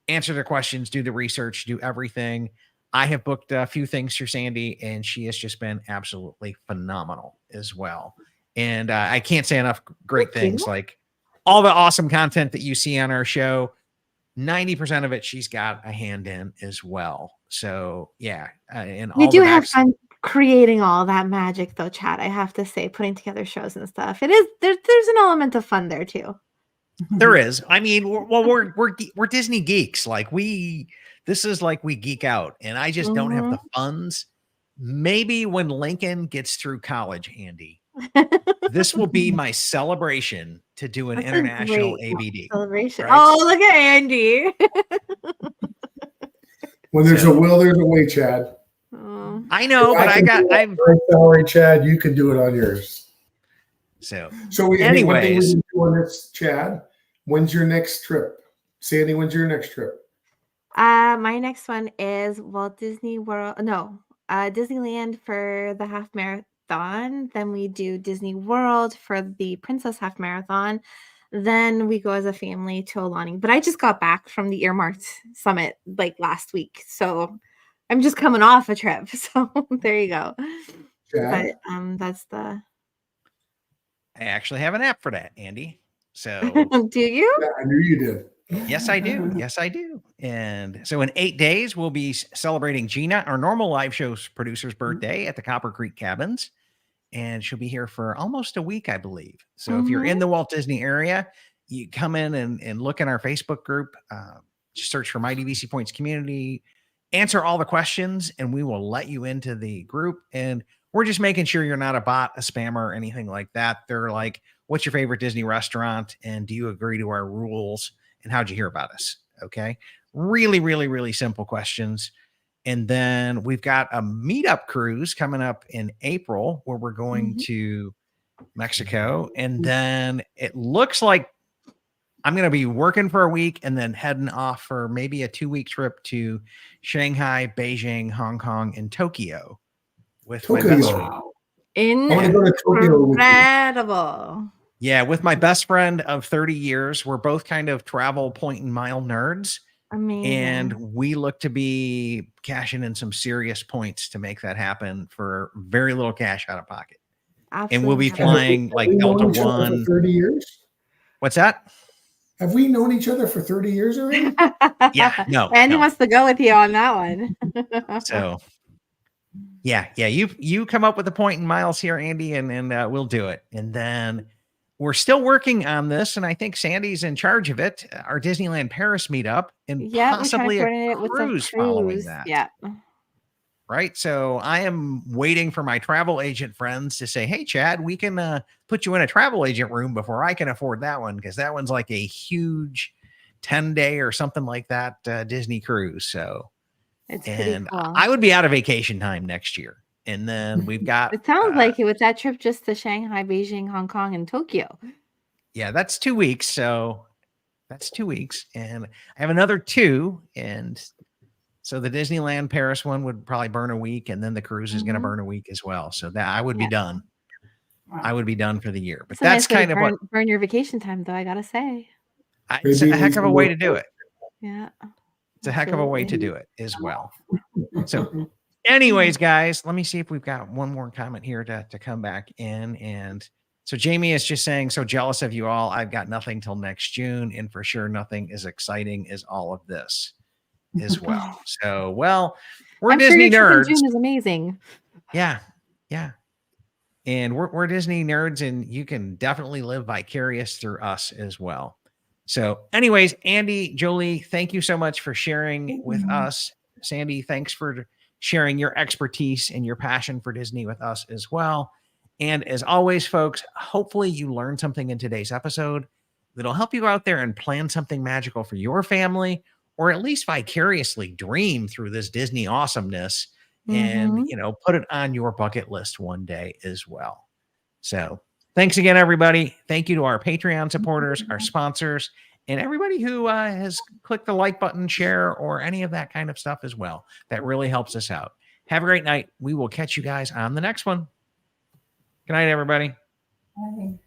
answer the questions, do the research, do everything. I have booked a few things for Sandy, and she has just been absolutely phenomenal as well. And I can't say enough great things, like all the awesome content that you see on our show. 90% of it she's got a hand in as well. So and we do have fun creating all that magic though, Chad. I have to say, putting together shows and stuff. It is there's an element of fun there too. There is. I mean, we're Disney geeks. Like this is like we geek out, and I just don't have the funds. Maybe when Lincoln gets through college, Andy, this will be my celebration to do an international ABD celebration. Right? Oh, look at Andy. When there's a will, there's a way, Chad. I know, but I'm sorry, Chad. You can do it on yours. So anyways, on this, Chad, when's your next trip? Sandy, when's your next trip? My next one is Walt Disney World. No, Disneyland for the half marathon. Then we do Disney World for the Princess Half Marathon. Then we go as a family to Aulani. But I just got back from the Earmarked Summit like last week, so I'm just coming off a trip. So there you go. Chad? But that's the. I actually have an app for that, Andy. So do you? Yeah, I knew you did. Yes, I do. Yes, I do. And so in 8 days, we'll be celebrating Gina, our normal live show's producer's birthday, at the Copper Creek Cabins. And she'll be here for almost a week, I believe. So if you're in the Walt Disney area, you come in and look in our Facebook group, just search for My DVC Points Community, answer all the questions, and we will let you into the group. And we're just making sure you're not a bot, a spammer, or anything like that. They're like, what's your favorite Disney restaurant? And do you agree to our rules? And how'd you hear about us? Okay. Really, really, really simple questions. And then we've got a meetup cruise coming up in April where we're going to Mexico. And then it looks like I'm going to be working for a week and then heading off for maybe a 2-week trip to Shanghai, Beijing, Hong Kong, and Tokyo with my best friend. Incredible. Yeah, with my best friend of 30 years. We're both kind of travel point and mile nerds. Amazing. And we look to be cashing in some serious points to make that happen for very little cash out of pocket. Absolutely. And we'll be flying like Delta One. 30 years? What's that? Have we known each other for 30 years already? Yeah, no. Andy wants to go with you on that one. So yeah. You come up with the point in miles here, Andy, and we'll do it. And then we're still working on this, and I think Sandy's in charge of it. Our Disneyland Paris meetup, and possibly a cruise following that. Yeah. Right. So I am waiting for my travel agent friends to say, "Hey, Chad, we can put you in a travel agent room before I can afford that one, because that one's like a huge 10-day or something like that Disney cruise. So It's pretty and cool. I would be out of vacation time next year. And then we've got It sounds like it with that trip just to Shanghai, Beijing, Hong Kong, and Tokyo. yeah, that's 2 weeks. So that's 2 weeks. And I have another 2. And so the Disneyland Paris one would probably burn a week. And then the cruise is going to burn a week as well. So that I would be done. I would be done for the year. But that's kind of what burn your vacation time, though, I got to say. It's a heck of a way to do it. Yeah. It's a heck of a way to do it as well. So anyways, guys, let me see if we've got one more comment here to come back in. And so Jamie is just saying, so jealous of you all. I've got nothing till next June. And for sure, nothing as exciting as all of this as well. So, well, we're I'm Disney sure your nerds. trip in June is amazing. Yeah. Yeah. And we're Disney nerds, and you can definitely live vicarious through us as well. So anyways, Andy, Jolie, thank you so much for sharing with us. Sandy, thanks for sharing your expertise and your passion for Disney with us as well. And as always, folks, hopefully you learned something in today's episode that'll help you go out there and plan something magical for your family, or at least vicariously dream through this Disney awesomeness and, put it on your bucket list one day as well. So thanks again, everybody. Thank you to our Patreon supporters, our sponsors, and everybody who has clicked the like button, share, or any of that kind of stuff as well. That really helps us out. Have a great night. We will catch you guys on the next one. Good night, everybody. Bye.